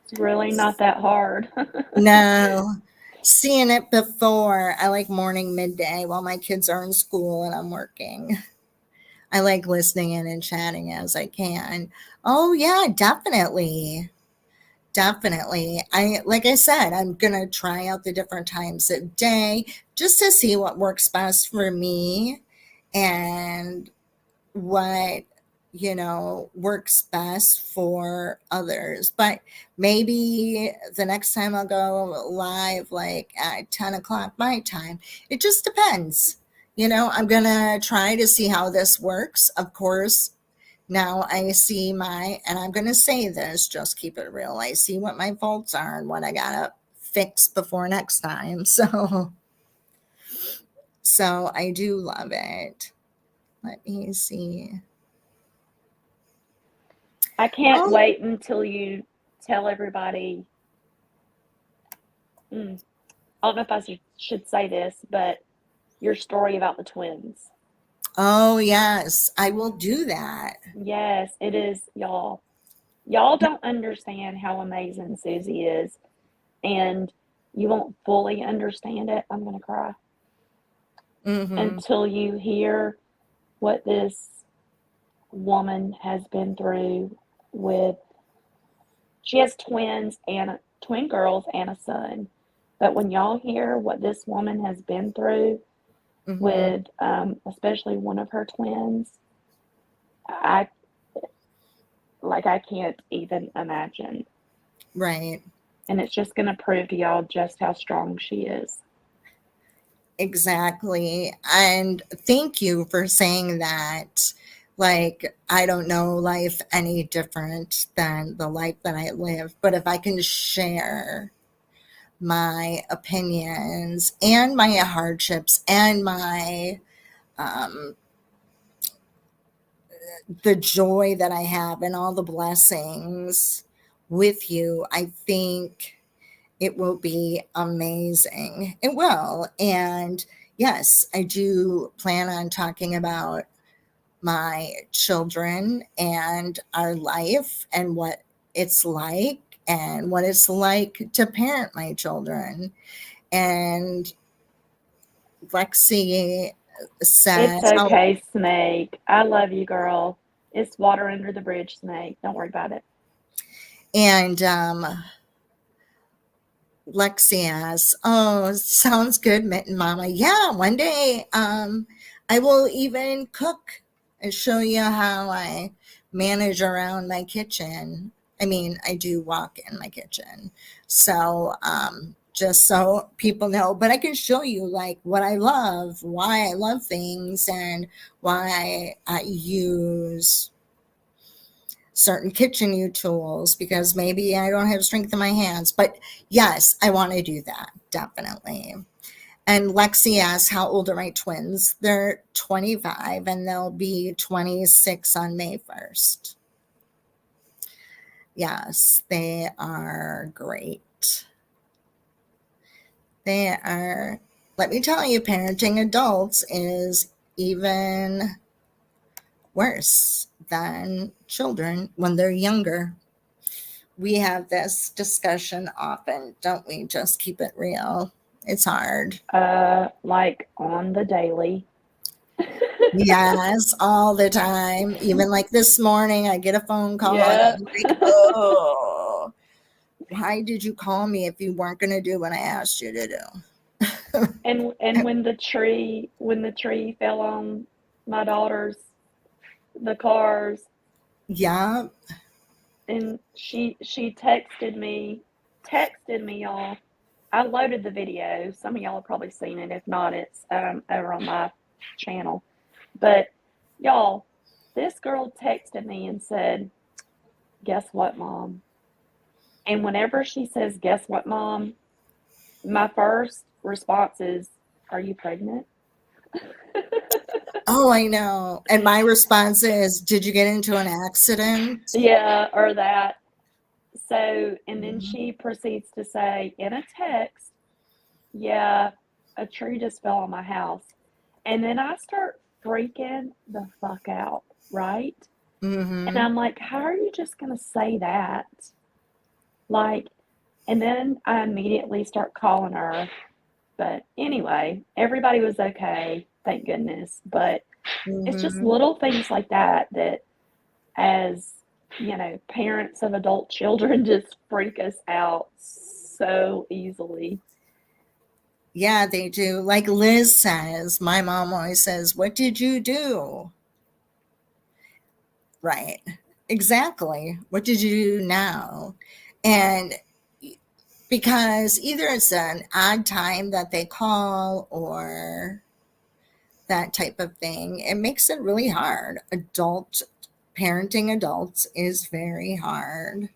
It's really not that hard. No, seeing it before. I like morning, midday while my kids are in school and I'm working. I like listening in and chatting as I can. Oh, yeah, definitely. Definitely. Like I said, I'm going to try out the different times of day just to see what works best for me, and what, works best for others. But maybe the next time I'll go live like at 10 o'clock my time. It just depends. I'm going to try to see how this works. Of course, Now I see and I'm going to say this, just keep it real. I see what my faults are and what I got to fix before next time. So I do love it. Let me see. I can't Oh, wait until you tell everybody. I don't know if I should say this, but your story about the twins. oh yes, I will do that. Yes, it is, y'all. Y'all don't understand how amazing Susie is, and you won't fully understand it. I'm going to cry Mm-hmm. until you hear what this woman has been through with. She has twins and twin girls and a son. But when y'all hear what this woman has been through Mm-hmm. with, especially one of her twins, I I can't even imagine. Right. And it's just going to prove to y'all just how strong she is. Exactly. And thank you for saying that. Like, I don't know life any different than the life that I live, but if I can share my opinions and my hardships and my um, the joy that I have and all the blessings with you, I think it will be amazing. It will. And yes, I do plan on talking about my children and our life and what it's like and what it's like to parent my children. And Lexi It's says, "Oh, okay, Snake. I love you, girl. It's water under the bridge, Snake. Don't worry about it. and Lexi asks, oh, sounds good, Mitten Mama. Yeah, one day I will even cook and show you how I manage around my kitchen. I mean, I do walk in my kitchen. So just so people know, but I can show you like what I love, why I love things, and why I use certain kitchen utensils because maybe I don't have strength in my hands. But yes, I want to do that, definitely. And Lexi asks, how old are my twins? They're 25 and they'll be 26 on May 1st. Yes, they are great. They are, let me tell you, parenting adults is even worse than children when they're younger. We have this discussion often, don't we? Just keep it real. It's hard. Like on the daily. Yes, all the time. Even like this morning, I get a phone call and Yep. I'm like, oh, why did you call me if you weren't going to do what I asked you to do? And when the tree fell on my daughter's the cars, Yeah. and she texted me, y'all. I loaded the video. Some of y'all have probably seen it. If not, it's over on my channel. But y'all, this girl texted me and said, "Guess what, mom?" And whenever she says, "Guess what, mom?" my first response is, "Are you pregnant?" Oh, I know. And my response is, did you get into an accident? Yeah, or that. So, and then Mhm. she proceeds to say in a text, "Yeah, a tree just fell on my house." And then I start freaking the fuck out, right? And Mhm. I'm like, "How are you just going to say that?" Like, and then I immediately start calling her. But anyway, everybody was okay, thank goodness. But it's just Mhm. little things like that that, as parents of adult children, just freak us out so easily. Yeah, they do. Like Liz says, my mom always says, what did you do? Right. Exactly. What did you do now? And because either it's an odd time that they call or that type of thing, it makes it really hard. Adult parenting adults is very hard.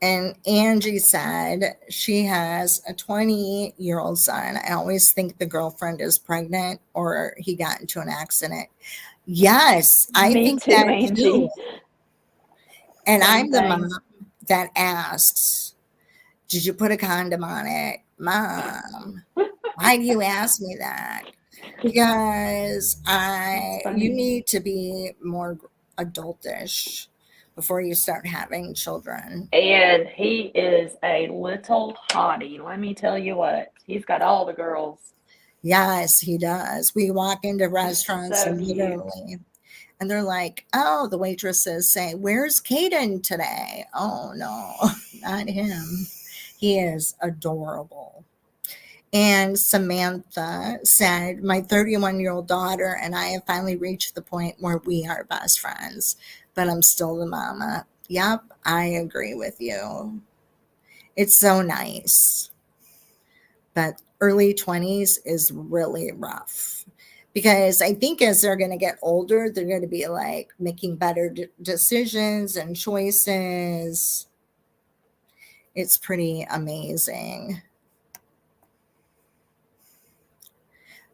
And Angie said she has a 20-year-old son. I always think the girlfriend is pregnant or he got into an accident. Yes, I Me think too, that too. Angie. And Same I'm the thing. mom that asks, did you put a condom on it? Mom, why do you ask me that? Because That's you funny. need to be more adultish before you start having children. And he is a little hottie. Let me tell you what. He's got all the girls. Yes, he does. We walk into restaurants So and cute. literally, and they're like, oh, the waitresses say, where's Caden today? Oh, no, not him. He is adorable. And Samantha said, my 31-year-old daughter and I have finally reached the point where we are best friends, but I'm still the mama. Yep, I agree with you. It's so nice. But early 20s is really rough because I think as they're going to get older, they're going to be like making better decisions and choices. It's pretty amazing.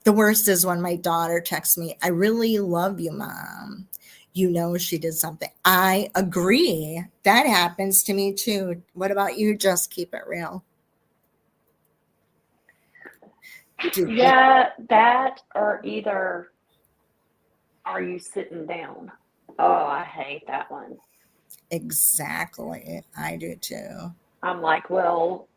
The worst is when my daughter texts me, I really love you, mom. You know, she did something. I agree. That happens to me too. What about you? Just keep it real. Yeah, that or either are you sitting down? Oh, I hate that one. Exactly. I do too. I'm like, well,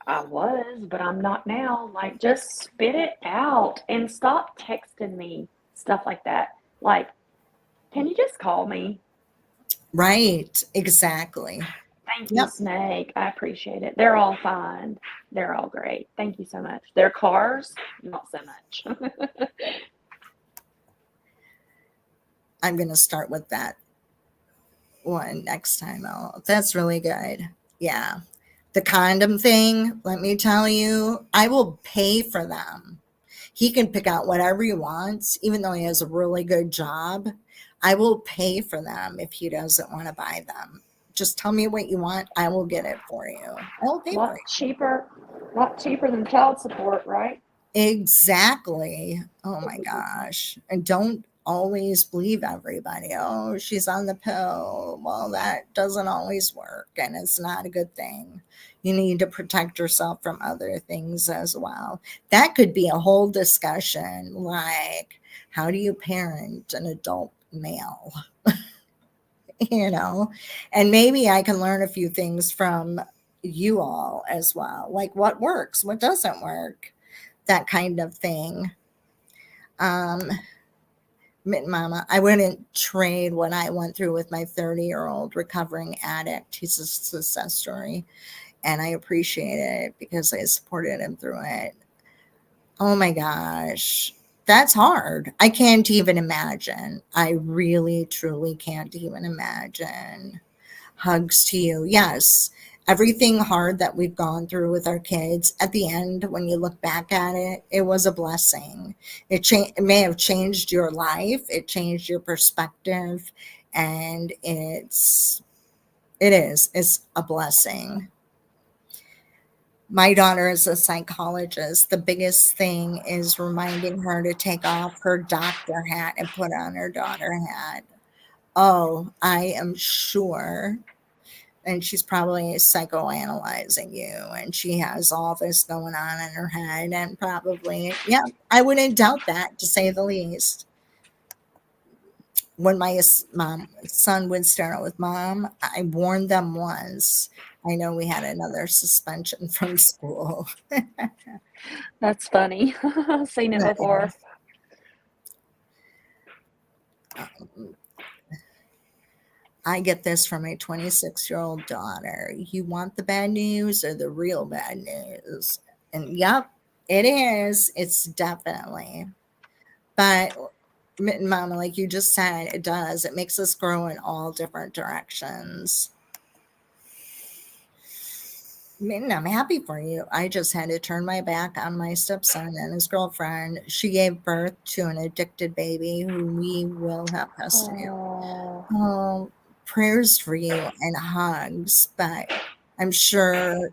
I was, but I'm not now. Like, just spit it out and stop texting me stuff like that. Like, can you just call me? Right. Exactly. Thank you, Yep. Snake. I appreciate it. They're all fine. They're all great. Thank you so much. Their cars, not so much. I'm going to start with that one next time out. That's really good. Yeah. The condom thing, let me tell you, I will pay for them. He can pick out whatever he wants, even though he has a really good job. I will pay for them if he doesn't want to buy them. Just tell me what you want. I will get it for you. I will pay for you. Lot cheaper than child support, right? Exactly. Oh my gosh. And don't always believe everybody. Oh, she's on the pill. Well, that doesn't always work and it's not a good thing. You need to protect yourself from other things as well. That could be a whole discussion like, how do you parent an adult male? you know, and maybe I can learn a few things from you all as well. Like what works, what doesn't work, that kind of thing. Um, Mama, I wouldn't trade what I went through with my 30-year-old recovering addict. He's a success story, and I appreciate it because I supported him through it. Oh my gosh, that's hard. I can't even imagine. I really, truly can't even imagine. Hugs to you. Yes, everything hard that we've gone through with our kids, at the end, when you look back at it, it was a blessing. It may have changed your life, it changed your perspective, and it's a blessing. My daughter is a psychologist. The biggest thing is reminding her to take off her doctor hat and put on her daughter hat. Oh, I am sure, and she's probably psychoanalyzing you and she has all this going on in her head and probably, yeah, I wouldn't doubt that, to say the least. When my mom son would start out with mom, I warned them once. I know we had another suspension from school. That's funny. I've seen it But before. I get this from a 26-year-old daughter. You want the bad news or the real bad news? And yep, it is. It's definitely. But Mama, like you just said, it does. It makes us grow in all different directions. mean, I'm happy for you. I just had to turn my back on my stepson and his girlfriend. She gave birth to an addicted baby who we will have custody of. Oh, Oh, prayers for you and hugs, but I'm sure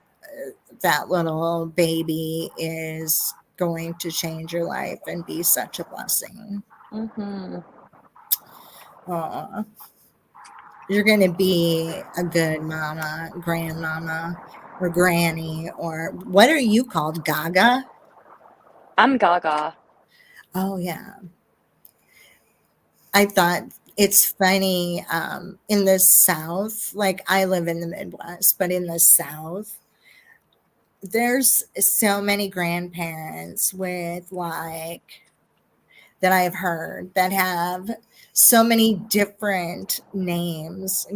that little baby is going to change your life and be such a blessing. mm-hmm. Aw. You're going to be a good mama, grandmama, or granny, or what are you called? Gaga? I'm Gaga. Oh, yeah. I thought it's funny in the South, like I live in the Midwest, but in the South, there's so many grandparents with like that I've heard that have so many different names,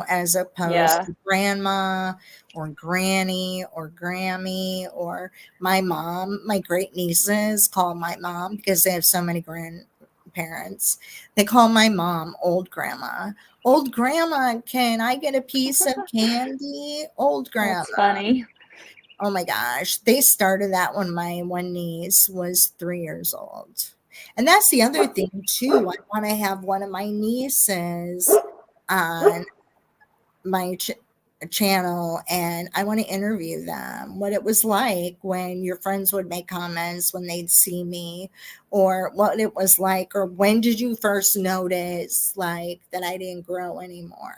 as opposed Yeah. to grandma or granny or Grammy or my mom. My great nieces call my mom because they have so many grandparents. They call my mom old grandma. Old grandma, can I get a piece of candy? Old grandma. That's funny. Oh my gosh. They started that when my one niece was 3 years old. And that's the other thing, too. I want to have one of my nieces on my channel and I want to interview them, what it was like when your friends would make comments when they'd see me, or what it was like, or when did you first notice like that I didn't grow anymore,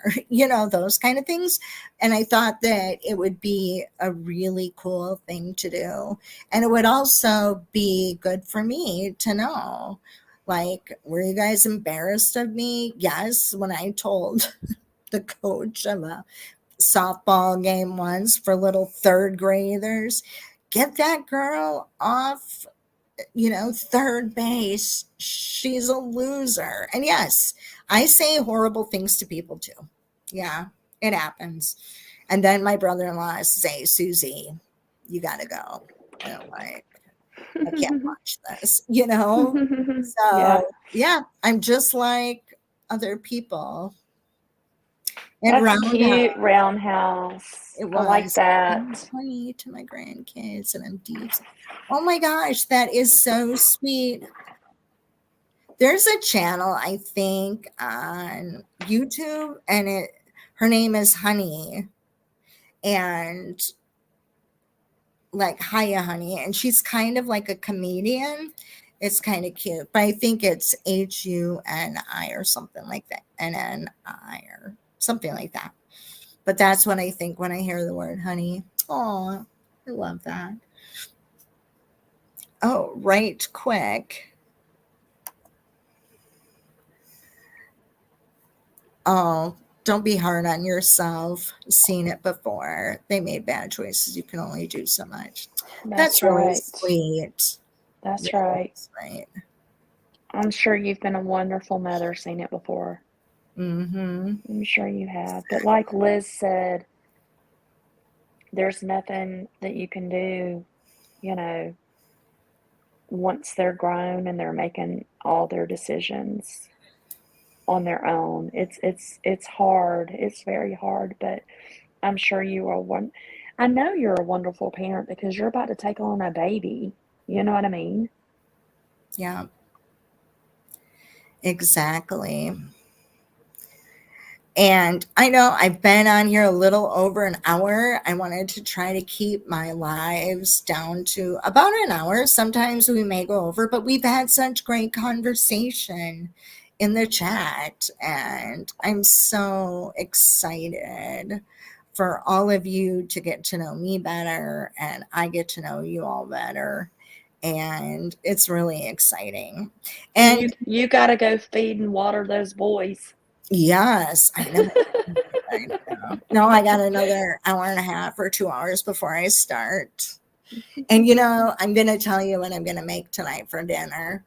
those kind of things. And I thought that it would be a really cool thing to do. And it would also be good for me to know, like, were you guys embarrassed of me? Yes, when I told the coach of a softball game once for little third graders. Get that girl off, third base. She's a loser. And yes, I say horrible things to people too. Yeah, it happens. And then my brother in law say, Susie, you got to go. And I'm like, I can't watch this. Yeah. So, yeah, I'm just like other people. And That's Roundhouse. cute, roundhouse. It I like was. I'm that. funny to my grandkids and I'm deep. Oh my gosh, that is so sweet. There's a channel, I think, on YouTube, and her name is Honey. And like Hiya Honey. And she's kind of like a comedian. It's kind of cute. But I think it's HUNI or something like that. NNI or something like that. But that's what I think when I hear the word honey. Oh, I love that. Oh, right quick. Oh, don't be hard on yourself. Seen it before. They made bad choices. You can only do so much. That's That's really right. sweet. That's Really right. sweet. I'm sure you've been a wonderful mother, seen it before. Mm-hmm. I'm sure you have. But like Liz said, there's nothing that you can do, you know, once they're grown and they're making all their decisions on their own. It's hard. It's very hard, but I'm sure you are one. I know you're a wonderful parent because you're about to take on a baby. You know what I mean? Yeah, exactly. And I know I've been on here a little over an hour. I wanted to try to keep my lives down to about an hour. Sometimes we may go over, but we've had such great conversation in the chat. And I'm so excited for all of you to get to know me better and I get to know you all better. And it's really exciting. And You got to go feed and water those boys. yes, I know. I know. No, I got another hour and a half or 2 hours before I start. And I'm going to tell you what I'm going to make tonight for dinner.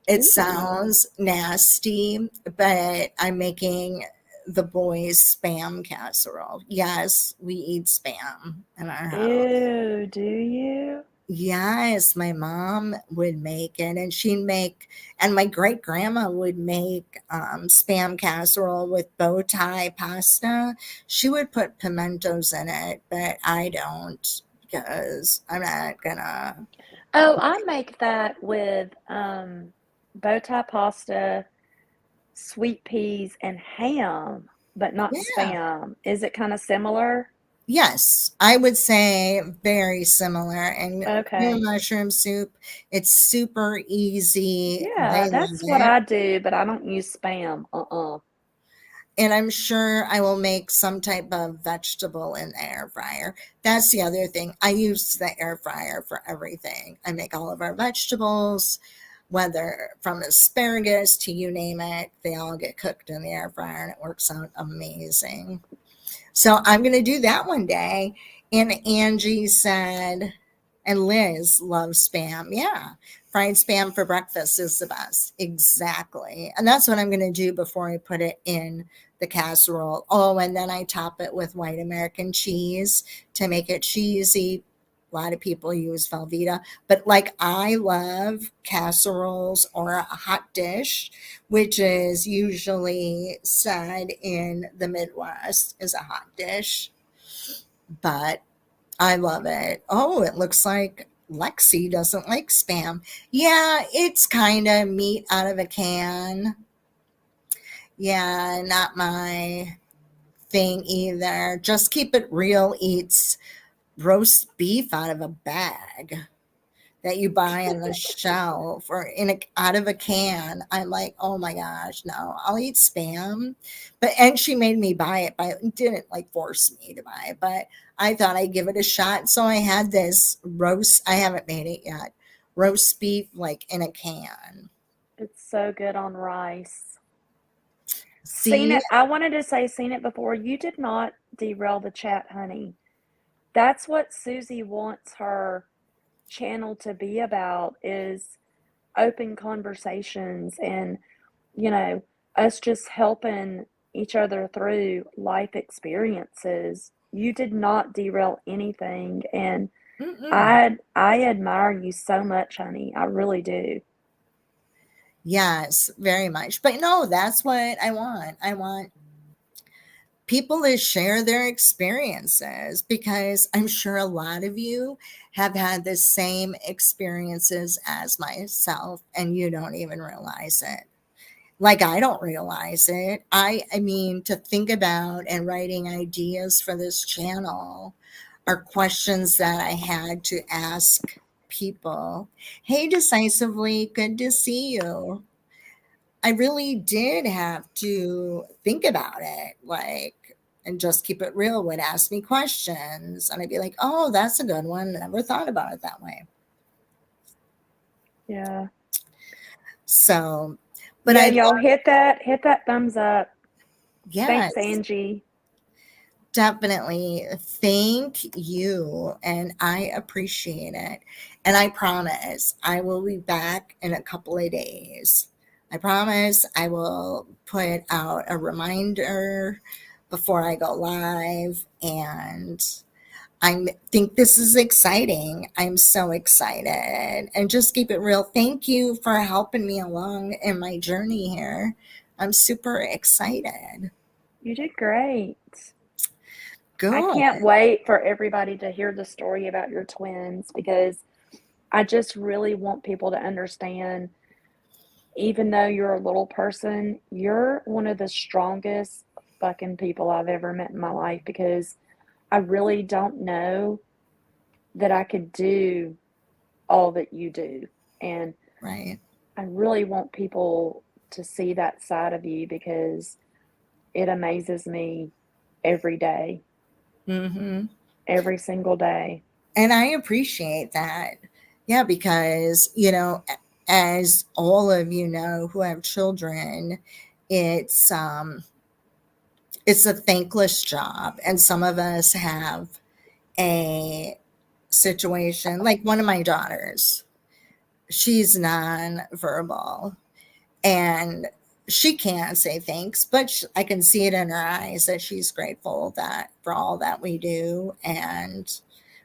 It Ooh. sounds nasty, but I'm making the boys spam casserole. Yes, we eat spam in our house. Ew, do you? Yes, my mom would make it, and she'd make, and my great grandma would make spam casserole with bow tie pasta. She would put pimentos in it, but I don't because I'm not gonna. Oh, I make that with bow tie pasta, sweet peas, and ham, but not Yeah. spam. Is it kind of similar? Yes, I would say very similar. And cream of Okay. mushroom soup, it's super easy. Yeah, They love that's what it. I do, but I don't use spam. Uh-uh. And I'm sure I will make some type of vegetable in the air fryer. That's the other thing. I use the air fryer for everything. I make all of our vegetables, whether from asparagus to you name it, they all get cooked in the air fryer and it works out amazing. So I'm going to do that one day. And Angie said, and Liz loves spam. Yeah. Fried spam for breakfast is the best. Exactly. And that's what I'm going to do before I put it in the casserole. Oh, and then I top it with white American cheese to make it cheesy. A lot of people use Velveeta, but like I love casseroles or a hot dish, which is usually said in the Midwest is a hot dish, but I love it. Oh, it looks like Lexi doesn't like spam. Yeah, it's kind of meat out of a can. Yeah, not my thing either. Just Keep It Real eats roast beef out of a bag that you buy on the shelf or in a out of a can. I'm like, oh my gosh, no, I'll eat spam. But and she made me buy it, but didn't like force me to buy it. But I thought I'd give it a shot. So I had this roast, I haven't made it yet. Roast beef like in a can. It's so good on rice. Seen See? it. I wanted to say seen it before. You did not derail the chat, honey. That's what Susie wants her channel to be about is open conversations and, you know, us just helping each other through life experiences. You did not derail anything, and Mm-mm. I admire you so much, honey. I really do. Yes, very much. But no, that's what I want. I want people to share their experiences because I'm sure a lot of you have had the same experiences as myself and you don't even realize it. Like I don't realize it. I mean to think about and writing ideas for this channel are questions that I had to ask people. Hey Decisively, good to see you. I really did have to think about it, like, and Just Keep It Real would ask me questions, and I'd be like, "Oh, that's a good one. Never thought about it that way." Yeah. So, but Yeah, I y'all love, hit that thumbs up. Thanks, yes, Angie. definitely. Thank you, and I appreciate it. And I promise I will be back in a couple of days. I promise I will put out a reminder before I go live, and I think this is exciting. I'm so excited. And Just Keep It Real. Thank you for helping me along in my journey here. I'm super excited. You did great. I Good. can't wait for everybody to hear the story about your twins because I just really want people to understand, even though you're a little person, you're one of the strongest fucking people I've ever met in my life because I really don't know that I could do all that you do. And Right. I really want people to see that side of you because it amazes me every day, Hmm. every single day. And I appreciate that. Yeah, because, as all of you know who have children, it's um it's a thankless job. And some of us have a situation like one of my daughters. She's nonverbal and she can't say thanks, but I can see it in her eyes that she's grateful that for all that we do. And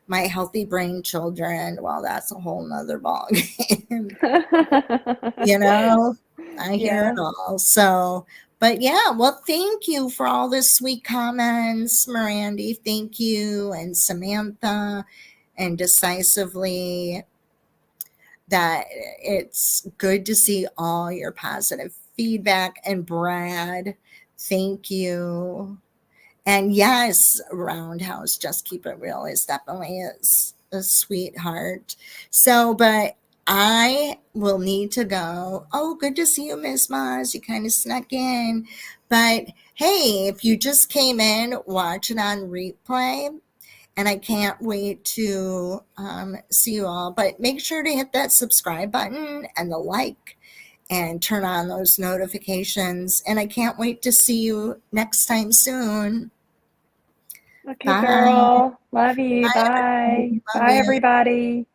my healthy brain children, well, that's a whole nother ball game. I hear Yeah. it all. So, but yeah, well, thank you for all the sweet comments, Mirandy. Thank you. And Samantha, and Decisively. That it's good to see all your positive feedback. And Brad, thank you. And yes, Roundhouse, just keep it real is definitely is a sweetheart. So, but I will need to go. Oh, good to see you, Miss Moz. You kind of snuck in. But hey, if you just came in, watch it on replay. And I can't wait to see you all. But make sure to hit that subscribe button and the like and turn on those notifications. And I can't wait to see you next time soon. Okay, Bye. girl. Love you. Bye, Bye. everyone. Love Bye, you. everybody.